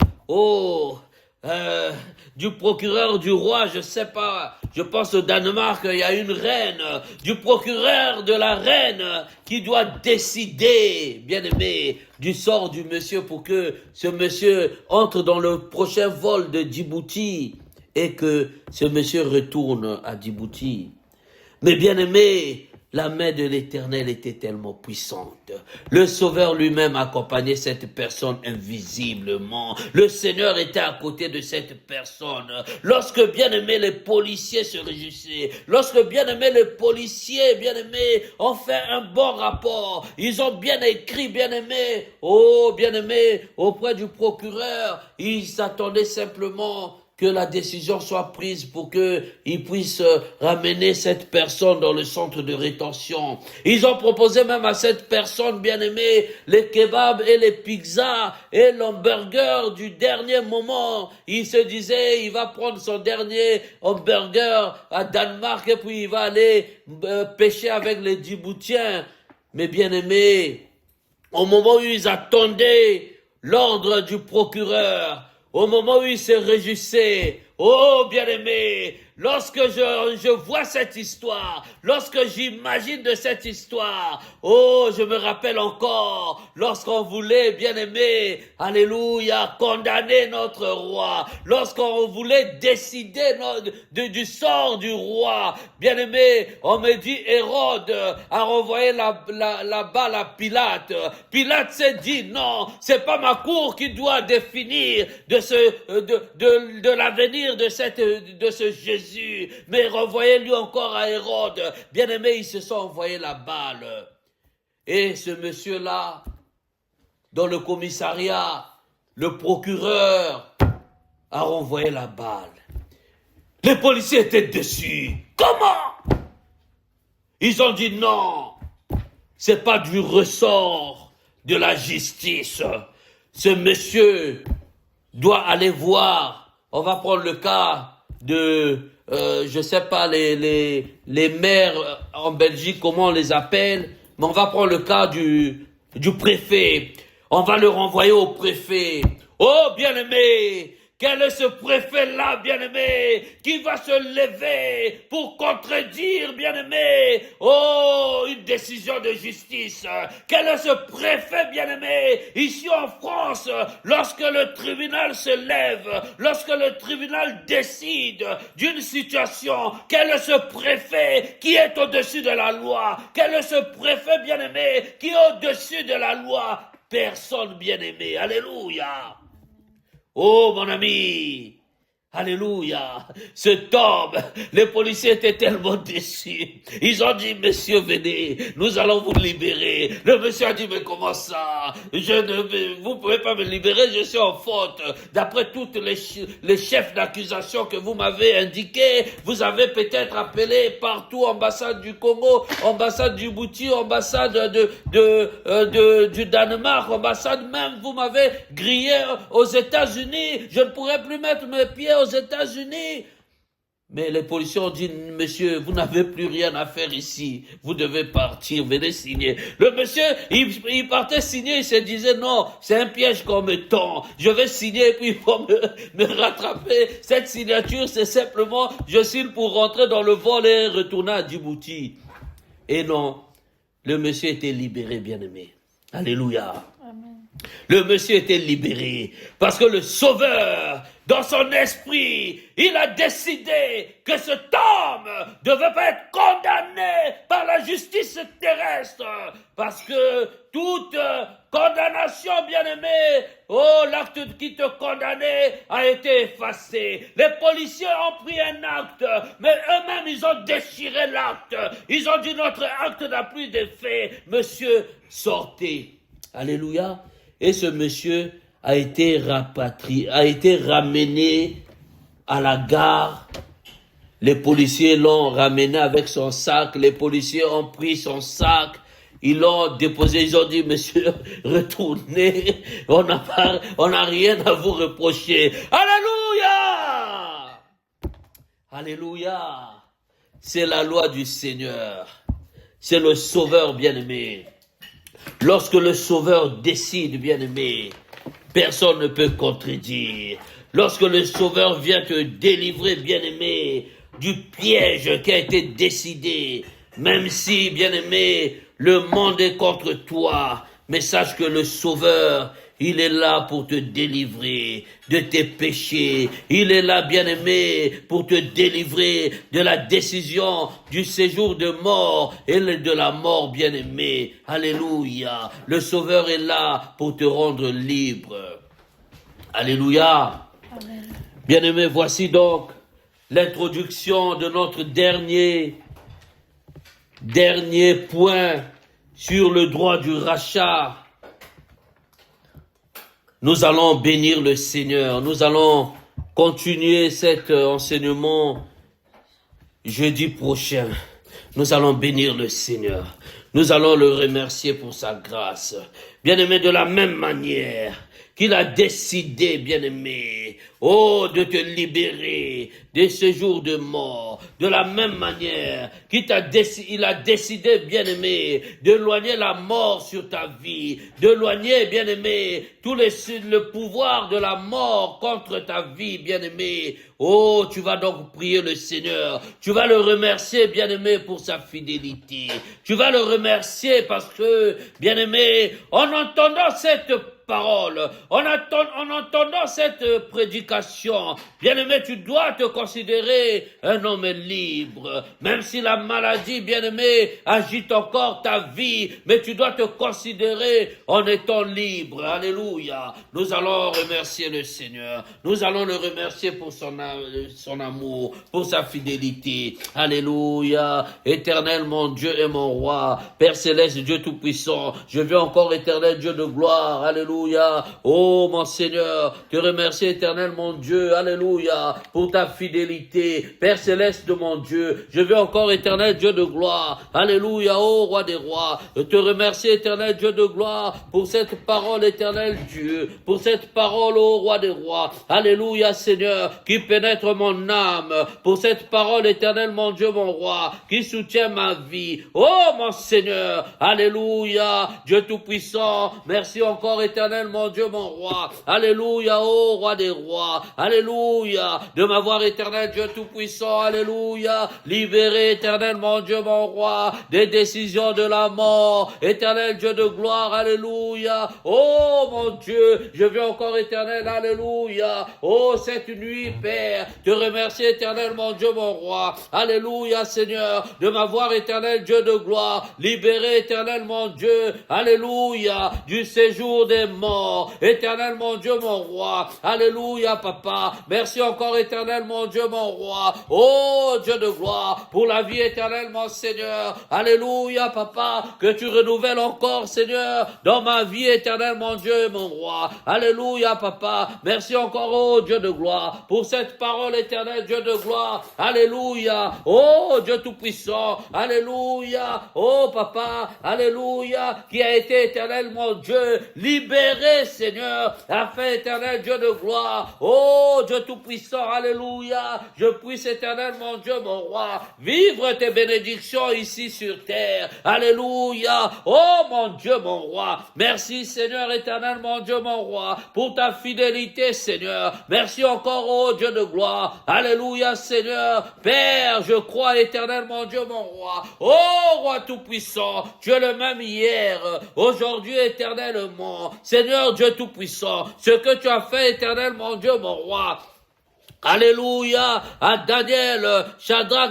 du procureur du roi, je sais pas, je pense au Danemark, il y a une reine, du procureur de la reine qui doit décider, bien aimé, du sort du monsieur pour que ce monsieur entre dans le prochain vol de Djibouti et que ce monsieur retourne à Djibouti. Mais bien aimé, la main de l'Éternel était tellement puissante. Le Sauveur lui-même accompagnait cette personne invisiblement. Le Seigneur était à côté de cette personne. Lorsque, bien-aimé, les policiers se réjouissaient, lorsque, bien-aimé, les policiers, bien-aimé, ont fait un bon rapport, ils ont bien écrit, bien-aimé, oh, bien-aimé, auprès du procureur, ils s'attendaient simplement que la décision soit prise pour qu'ils puissent ramener cette personne dans le centre de rétention. Ils ont proposé même à cette personne, bien-aimée, les kebabs et les pizzas et l'hamburger du dernier moment. Il se disait, il va prendre son dernier hamburger à Danemark et puis il va aller pêcher avec les Djiboutiens. Mais bien-aimés, au moment où ils attendaient l'ordre du procureur, au moment où il se réjouissait, oh bien-aimé, lorsque je vois cette histoire, lorsque j'imagine de cette histoire, oh, je me rappelle encore, lorsqu'on voulait, bien-aimé, alléluia, condamner notre roi, lorsqu'on voulait décider du sort du roi, bien-aimé, on me dit Hérode a renvoyé la balle à Pilate. Pilate s'est dit, non, c'est pas ma cour qui doit définir de l'avenir de ce Jésus, mais renvoyez-lui encore à Hérode. Bien-aimé, ils se sont envoyés la balle. Et ce monsieur-là, dans le commissariat, le procureur a renvoyé la balle. Les policiers étaient dessus. Comment? Ils ont dit non, c'est pas du ressort de la justice. Ce monsieur doit aller voir. On va prendre le cas de, je sais pas, les maires en Belgique, comment on les appelle, mais on va prendre le cas du préfet. On va le renvoyer au préfet. Oh, bien-aimé, quel est ce préfet-là, bien-aimé, qui va se lever pour contredire, bien-aimé, oh, une décision de justice? Quel est ce préfet, bien-aimé, ici en France, lorsque le tribunal se lève, lorsque le tribunal décide d'une situation, quel est ce préfet qui est au-dessus de la loi? Quel est ce préfet, bien-aimé, qui est au-dessus de la loi? Personne, bien-aimé. Alléluia. Oh, mon ami, alléluia, cet homme, les policiers étaient tellement déçus. Ils ont dit, monsieur, venez, nous allons vous libérer. Le monsieur a dit, mais comment ça? Vous pouvez pas me libérer, je suis en faute. D'après toutes les chefs d'accusation que vous m'avez indiqués, vous avez peut-être appelé partout, ambassade du Congo, ambassade du Djibouti, ambassade du Danemark, ambassade même, vous m'avez grillé aux États-Unis. Je ne pourrais plus mettre mes pieds aux États-Unis. Mais les policiers ont dit, monsieur, vous n'avez plus rien à faire ici. Vous devez partir, venez signer. Le monsieur, il partait signer, il se disait, non, c'est un piège qu'on me tend. Je vais signer et puis il faut me rattraper. Cette signature, c'est simplement, je signe pour rentrer dans le vol et retourner à Djibouti. Et non, le monsieur était libéré, bien-aimé. Alléluia. Amen. Le monsieur était libéré parce que le Sauveur, dans son esprit, il a décidé que cet homme ne devait pas être condamné par la justice terrestre, parce que toute condamnation, bien-aimé, oh, l'acte qui te condamnait a été effacé. Les policiers ont pris un acte, mais eux-mêmes, ils ont déchiré l'acte. Ils ont dit, notre acte n'a plus d'effet. Monsieur, sortez. Alléluia. Et ce monsieur a été rapatrié, a été ramené à la gare. Les policiers l'ont ramené avec son sac. Les policiers ont pris son sac. Ils l'ont déposé. Ils ont dit, monsieur, retournez. On n'a rien à vous reprocher. Alléluia! Alléluia! C'est la loi du Seigneur. C'est le Sauveur bien-aimé. Lorsque le Sauveur décide, bien-aimé, personne ne peut contredire. lorsque le Sauveur vient te délivrer, bien-aimé, du piège qui a été décidé, même si, bien-aimé, le monde est contre toi, mais sache que le Sauveur, il est là pour te délivrer de tes péchés. Il est là, bien-aimé, pour te délivrer de la décision du séjour de mort et de la mort, bien-aimé. Alléluia. Le Sauveur est là pour te rendre libre. Alléluia. Amen. Bien-aimé, voici donc l'introduction de notre dernier point sur le droit du rachat. Nous allons bénir le Seigneur. Nous allons continuer cet enseignement jeudi prochain. Nous allons bénir le Seigneur. Nous allons le remercier pour sa grâce. Bien-aimé, de la même manière qu'il a décidé, bien-aimé, de te libérer de ce jour de mort. De la même manière il a décidé, bien-aimé, d'éloigner la mort sur ta vie, d'éloigner, bien-aimé, le pouvoir de la mort contre ta vie, bien-aimé. Oh, tu vas donc prier le Seigneur. Tu vas le remercier, bien-aimé, pour sa fidélité. Tu vas le remercier parce que, bien-aimé, en entendant cette parole, en entendant cette prédication, bien-aimé, tu dois te considérer un homme libre. Même si la maladie, bien-aimé, agite encore ta vie, mais tu dois te considérer en étant libre. Alléluia. Nous allons remercier le Seigneur. Nous allons le remercier pour son amour, pour sa fidélité. Alléluia. Éternel, mon Dieu et mon roi, Père céleste, Dieu tout-puissant, je viens encore, éternel Dieu de gloire. Alléluia. Oh, mon Seigneur, te remercie, éternel, mon Dieu. Alléluia. Pour ta fidélité. Père céleste de mon Dieu, je viens encore, éternel Dieu de gloire. Alléluia. Oh, roi des rois, je te remercie, éternel Dieu de gloire, pour cette parole, éternel Dieu, pour cette parole, oh, roi des rois. Alléluia, Seigneur, qui pénètre mon âme, pour cette parole, éternel, mon Dieu, mon roi, qui soutient ma vie. Oh, mon Seigneur. Alléluia. Dieu tout-puissant, merci encore, éternel, mon Dieu, mon roi. Alléluia, oh, roi des rois. Alléluia, de m'avoir, éternel Dieu tout-puissant. Alléluia, libéré, éternel, mon Dieu, mon roi, des décisions de la mort. Éternel Dieu de gloire. Alléluia. Oh, mon Dieu, je viens encore, éternel. Alléluia. Oh, cette nuit, Père, te remercier, éternel, mon Dieu, mon roi. Alléluia, Seigneur, de m'avoir, éternel Dieu de gloire, libéré, éternel, mon Dieu. Alléluia, du séjour des morts. Éternel, mon Dieu, mon roi. Alléluia, Papa. Merci encore, éternel, mon Dieu, mon roi. Oh, Dieu de gloire, pour la vie éternelle, mon Seigneur. Alléluia, Papa, que tu renouvelles encore, Seigneur, dans ma vie éternelle, mon Dieu, mon roi. Alléluia, Papa. Merci encore, oh, Dieu de gloire, pour cette parole éternelle, Dieu de gloire. Alléluia. Oh, Dieu tout-puissant. Alléluia. Oh, Papa. Alléluia. Qui a été éternel, mon Dieu, libéré, Seigneur, afin, éternel Dieu de gloire. Oh, Dieu tout-puissant. Alléluia. Je puisse, éternel, mon Dieu, mon roi, vivre tes bénédictions ici sur terre. Alléluia. Oh, mon Dieu, mon roi. Merci, Seigneur, éternel, mon Dieu, mon roi, pour ta fidélité, Seigneur. Merci encore, oh, Dieu de gloire. Alléluia, Seigneur. Père, je crois, éternel, mon Dieu, mon roi. Oh, roi tout-puissant, tu es le même hier, aujourd'hui, éternellement. Seigneur, Dieu tout-puissant, ce que tu as fait, éternel, mon Dieu, mon roi. Alléluia, à Daniel, Shadrach,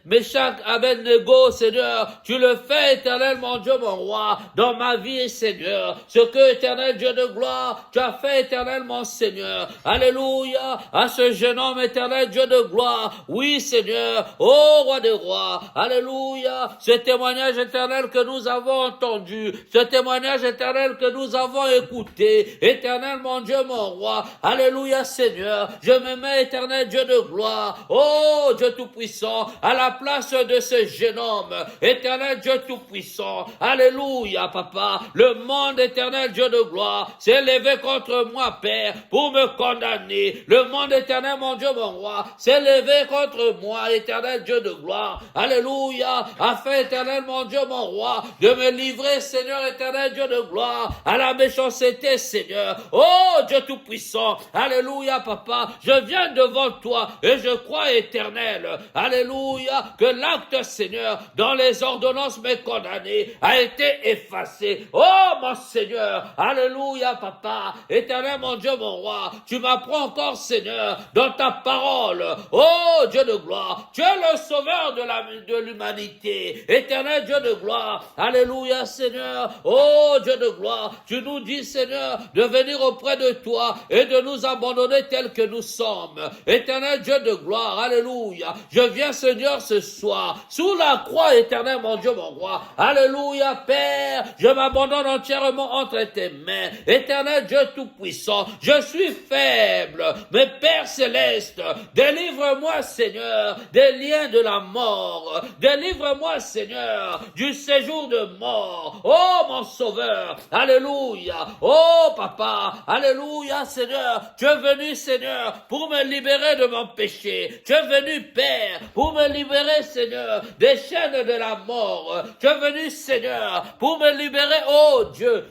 Meshach, Abednego, Seigneur, tu le fais, éternel, mon Dieu, mon roi, dans ma vie, Seigneur, ce que, éternel Dieu de gloire, tu as fait, éternel, mon Seigneur. Alléluia, à ce jeune homme, éternel Dieu de gloire, oui, Seigneur, ô roi des rois. Alléluia, ce témoignage éternel que nous avons entendu, ce témoignage éternel que nous avons écouté, éternel, mon Dieu, mon roi. Alléluia, Seigneur, je me mets, éternel Dieu de gloire, oh Dieu Tout-Puissant, à la place de ce jeune homme, éternel Dieu Tout-Puissant, alléluia, papa, le monde éternel Dieu de gloire s'est levé contre moi, Père, pour me condamner. Le monde éternel, mon Dieu, mon roi, s'est levé contre moi, éternel Dieu de gloire, alléluia, afin, éternel, mon Dieu, mon roi, de me livrer, Seigneur, éternel Dieu de gloire, à la méchanceté, Seigneur. Oh Dieu Tout-Puissant, alléluia, papa, je viens devant toi et je crois, éternel, alléluia, que l'acte, Seigneur, dans les ordonnances me condamné, a été effacé. Oh mon Seigneur, alléluia, papa, éternel, mon Dieu, mon roi, tu m'apprends encore, Seigneur, dans ta parole. Oh Dieu de gloire, tu es le sauveur de l'humanité, éternel Dieu de gloire, alléluia, Seigneur. Oh Dieu de gloire, tu nous dis, Seigneur, de venir auprès de toi et de nous abandonner tels que nous sommes. Éternel Dieu de gloire, alléluia. Je viens, Seigneur, ce soir, sous la croix, éternel, mon Dieu, mon roi. Alléluia, Père. Je m'abandonne entièrement entre tes mains. Éternel Dieu Tout-Puissant, je suis faible, mais Père Céleste, délivre-moi, Seigneur, des liens de la mort. Délivre-moi, Seigneur, du séjour de mort. Oh, mon Sauveur, alléluia. Oh, Papa, alléluia, Seigneur. Tu es venu, Seigneur, pour me libérer de mon péché. Tu es venu, Père, pour me libérer, Seigneur, des chaînes de la mort. Tu es venu, Seigneur, pour me libérer, oh Dieu.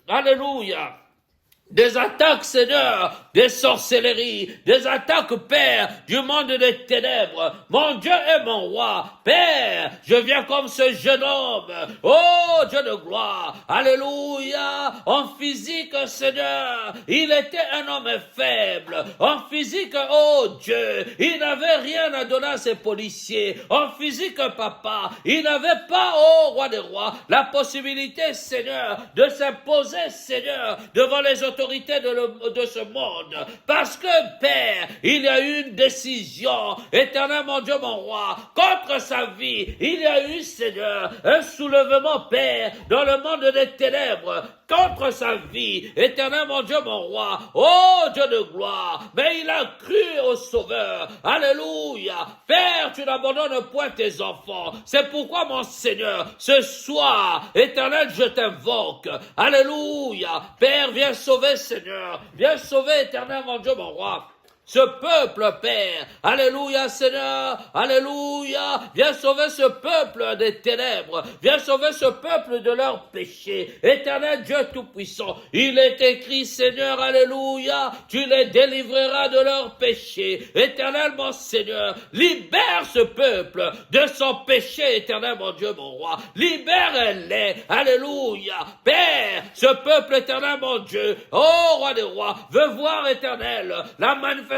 Alléluia. Des attaques, Seigneur, des sorcelleries, des attaques, Père, du monde des ténèbres. Mon Dieu et mon roi, Père, je viens comme ce jeune homme. Oh, Dieu de gloire, alléluia. En physique, Seigneur, il était un homme faible. En physique, oh Dieu, il n'avait rien à donner à ses policiers. En physique, papa, il n'avait pas, oh roi des rois, la possibilité, Seigneur, de s'imposer, Seigneur, devant les autorités de ce monde. Parce que, Père, il y a eu une décision, éternel mon Dieu, mon roi, contre sa vie. Il y a eu, Seigneur, un soulèvement, Père, dans le monde des ténèbres, contre sa vie, éternel mon Dieu, mon roi, oh Dieu de gloire, mais il a cru au Sauveur, alléluia. Père, tu n'abandonnes point tes enfants, c'est pourquoi mon Seigneur, ce soir, éternel, je t'invoque, alléluia. Père, viens sauver, Seigneur, viens sauver, éternel mon Dieu, mon roi, ce peuple, Père, alléluia, Seigneur, alléluia, viens sauver ce peuple des ténèbres, viens sauver ce peuple de leurs péchés, éternel Dieu Tout-Puissant, il est écrit, Seigneur, alléluia, tu les délivreras de leurs péchés, éternel mon Seigneur, libère ce peuple de son péché, éternel mon Dieu, mon roi, libère-les, alléluia, Père, ce peuple, éternel mon Dieu, oh roi des rois, veut voir, éternel, la manifestation,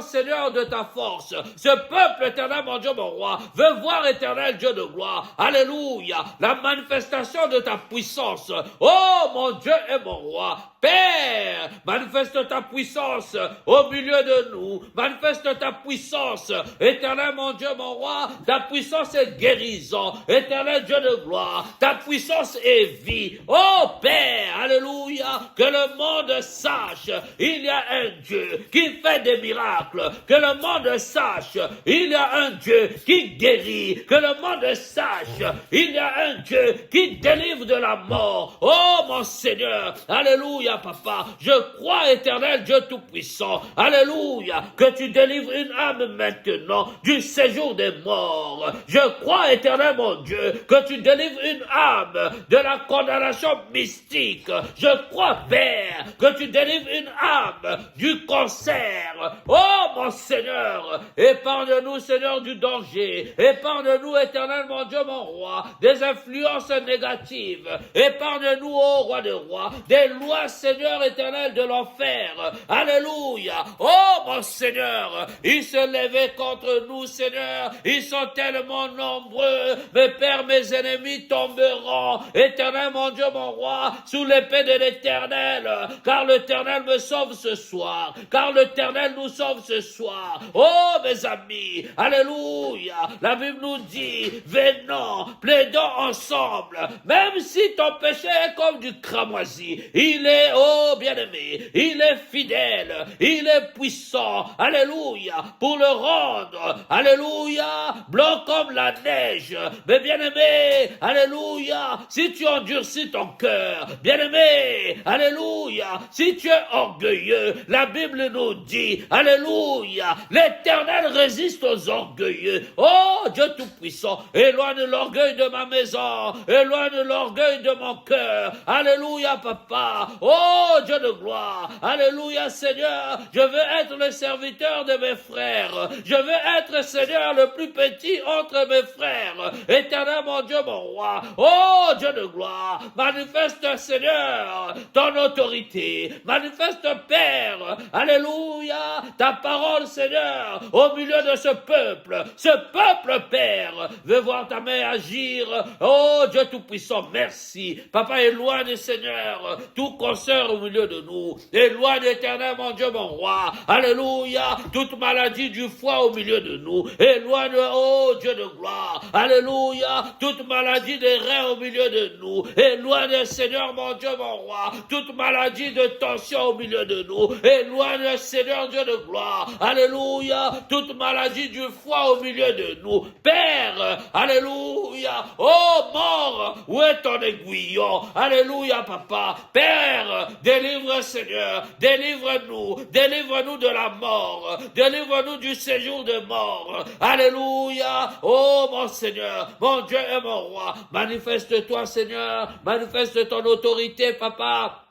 Seigneur, de ta force. Ce peuple, éternel, mon Dieu, mon roi, veut voir, éternel Dieu de gloire, alléluia, la manifestation de ta puissance. Oh, mon Dieu et mon roi, Père, manifeste ta puissance au milieu de nous, manifeste ta puissance, éternel, mon Dieu, mon roi, ta puissance est guérison, éternel Dieu de gloire, ta puissance est vie. Oh, Père, alléluia, que le monde sache, il y a un Dieu qui fait des miracles, que le monde sache, il y a un Dieu qui guérit, que le monde sache, il y a un Dieu qui délivre de la mort. Oh mon Seigneur, alléluia papa, je crois éternel Dieu Tout-Puissant, alléluia, que tu délivres une âme maintenant du séjour des morts. Je crois éternel mon Dieu, que tu délivres une âme de la condamnation mystique. Je crois Père, que tu délivres une âme du cancer. Oh mon Seigneur, épargne-nous Seigneur du danger, épargne-nous éternel mon Dieu mon roi, des influences négatives, épargne-nous ô roi des rois, des lois Seigneur éternel de l'enfer, alléluia. Oh mon Seigneur, ils se levaient contre nous Seigneur, ils sont tellement nombreux, mes pères, mes ennemis tomberont, éternel mon Dieu mon roi, sous l'épée de l'éternel, car l'éternel me sauve ce soir, car l'éternel nous sauve ce soir. Oh mes amis, alléluia, la Bible nous dit, venons, plaidons ensemble, même si ton péché est comme du cramoisi, il est oh bien-aimé, il est fidèle, il est puissant, alléluia, pour le rendre, alléluia, blanc comme la neige. Mais bien-aimé, alléluia, si tu endurcis ton cœur, bien-aimé, alléluia, si tu es orgueilleux, la Bible nous dit, alléluia, l'Éternel résiste aux orgueilleux. Oh Dieu Tout-Puissant, éloigne l'orgueil de ma maison, éloigne l'orgueil de mon cœur. Alléluia, papa. Oh Dieu de gloire. Alléluia, Seigneur. Je veux être le serviteur de mes frères. Je veux être, Seigneur, le plus petit entre mes frères. Éternel, mon Dieu, mon roi. Oh Dieu de gloire. Manifeste, Seigneur, ton autorité. Manifeste, Père. Alléluia. Ta parole, Seigneur, au milieu de ce peuple. Ce peuple, Père, veut voir ta main agir. Oh Dieu Tout-Puissant, merci. Papa, éloigne, Seigneur, tout concert au milieu de nous. Éloigne, Éternel, mon Dieu, mon roi. Alléluia. Toute maladie du foie au milieu de nous. Éloigne, oh Dieu de gloire. Alléluia. Toute maladie des reins au milieu de nous. Éloigne, Seigneur, mon Dieu, mon roi. Toute maladie de tension au milieu de nous. Éloigne, Seigneur, Dieu de gloire. Alléluia. Toute maladie du foie au milieu de nous. Père, alléluia. Oh mort, où est ton aiguillon? Alléluia, papa. Père, délivre, Seigneur. Délivre-nous de la mort. Délivre-nous du séjour de mort. Alléluia. Oh mon Seigneur, mon Dieu et mon roi. Manifeste-toi, Seigneur. Manifeste ton autorité, papa.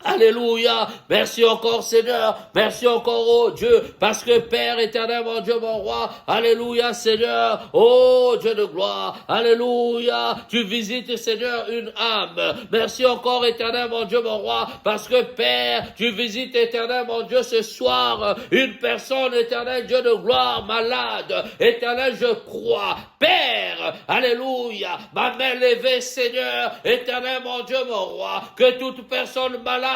Alléluia, merci encore Seigneur, merci encore oh Dieu, parce que Père éternel, mon Dieu, mon roi, alléluia Seigneur, oh Dieu de gloire, alléluia, tu visites Seigneur une âme, merci encore éternel, mon Dieu, mon roi, parce que Père, tu visites éternel, mon Dieu, ce soir, une personne éternel, Dieu de gloire, malade, éternel, je crois, Père, alléluia, ma main levée Seigneur, éternel, mon Dieu, mon roi, que toute personne malade,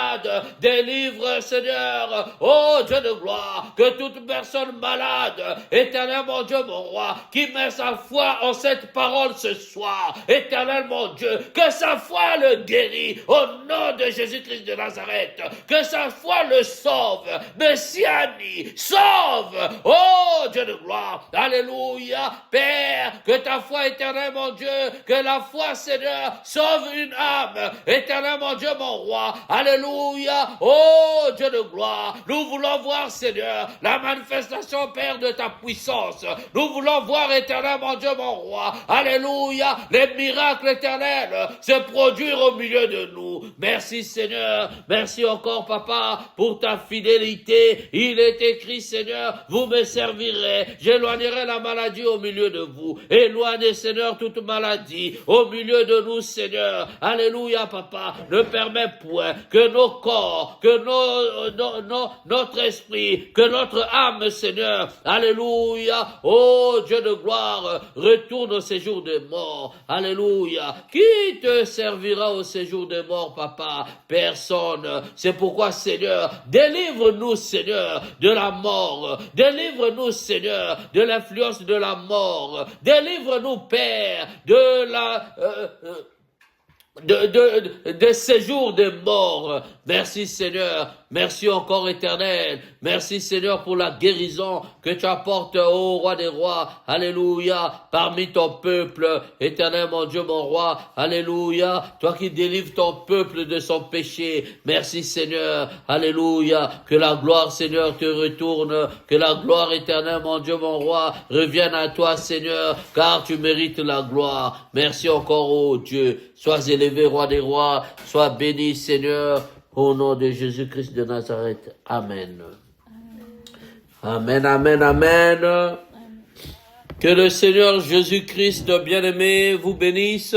délivre, Seigneur, oh Dieu de gloire, que toute personne malade, éternel, mon Dieu, mon roi, qui met sa foi en cette parole ce soir, éternel, mon Dieu, que sa foi le guérit, au nom de Jésus-Christ de Nazareth, que sa foi le sauve, Messiani, sauve, oh Dieu de gloire, alléluia, Père, que ta foi, éternel, mon Dieu, que la foi, Seigneur, sauve une âme, éternel, mon Dieu, mon roi, alléluia, oh Dieu de gloire, nous voulons voir, Seigneur, la manifestation, Père, de ta puissance. Nous voulons voir, éternel, mon Dieu, mon roi, alléluia, les miracles éternels se produire au milieu de nous. Merci, Seigneur, merci encore, papa, pour ta fidélité. Il est écrit, Seigneur, vous me servirez, j'éloignerai la maladie au milieu de vous. Éloignez, Seigneur, toute maladie au milieu de nous, Seigneur. Alléluia, papa, ne permets point que nos corps, que notre esprit, que notre âme, Seigneur, alléluia, oh Dieu de gloire, retourne au séjour des morts, alléluia. Qui te servira au séjour des morts, papa? Personne. C'est pourquoi, Seigneur, délivre-nous, Seigneur, de la mort, délivre-nous, Seigneur, de l'influence de la mort, délivre-nous, Père, de la... de séjour des morts. Merci Seigneur, merci encore éternel, merci Seigneur pour la guérison que tu apportes au roi des rois, alléluia, parmi ton peuple, éternel mon Dieu mon roi, alléluia, toi qui délivres ton peuple de son péché, merci Seigneur, alléluia, que la gloire Seigneur te retourne, que la gloire éternelle mon Dieu mon roi revienne à toi Seigneur, car tu mérites la gloire, merci encore oh Dieu, sois élevé roi des rois, sois béni Seigneur, au nom de Jésus-Christ de Nazareth. Amen. Amen, amen, amen. Que le Seigneur Jésus-Christ bien-aimé vous bénisse.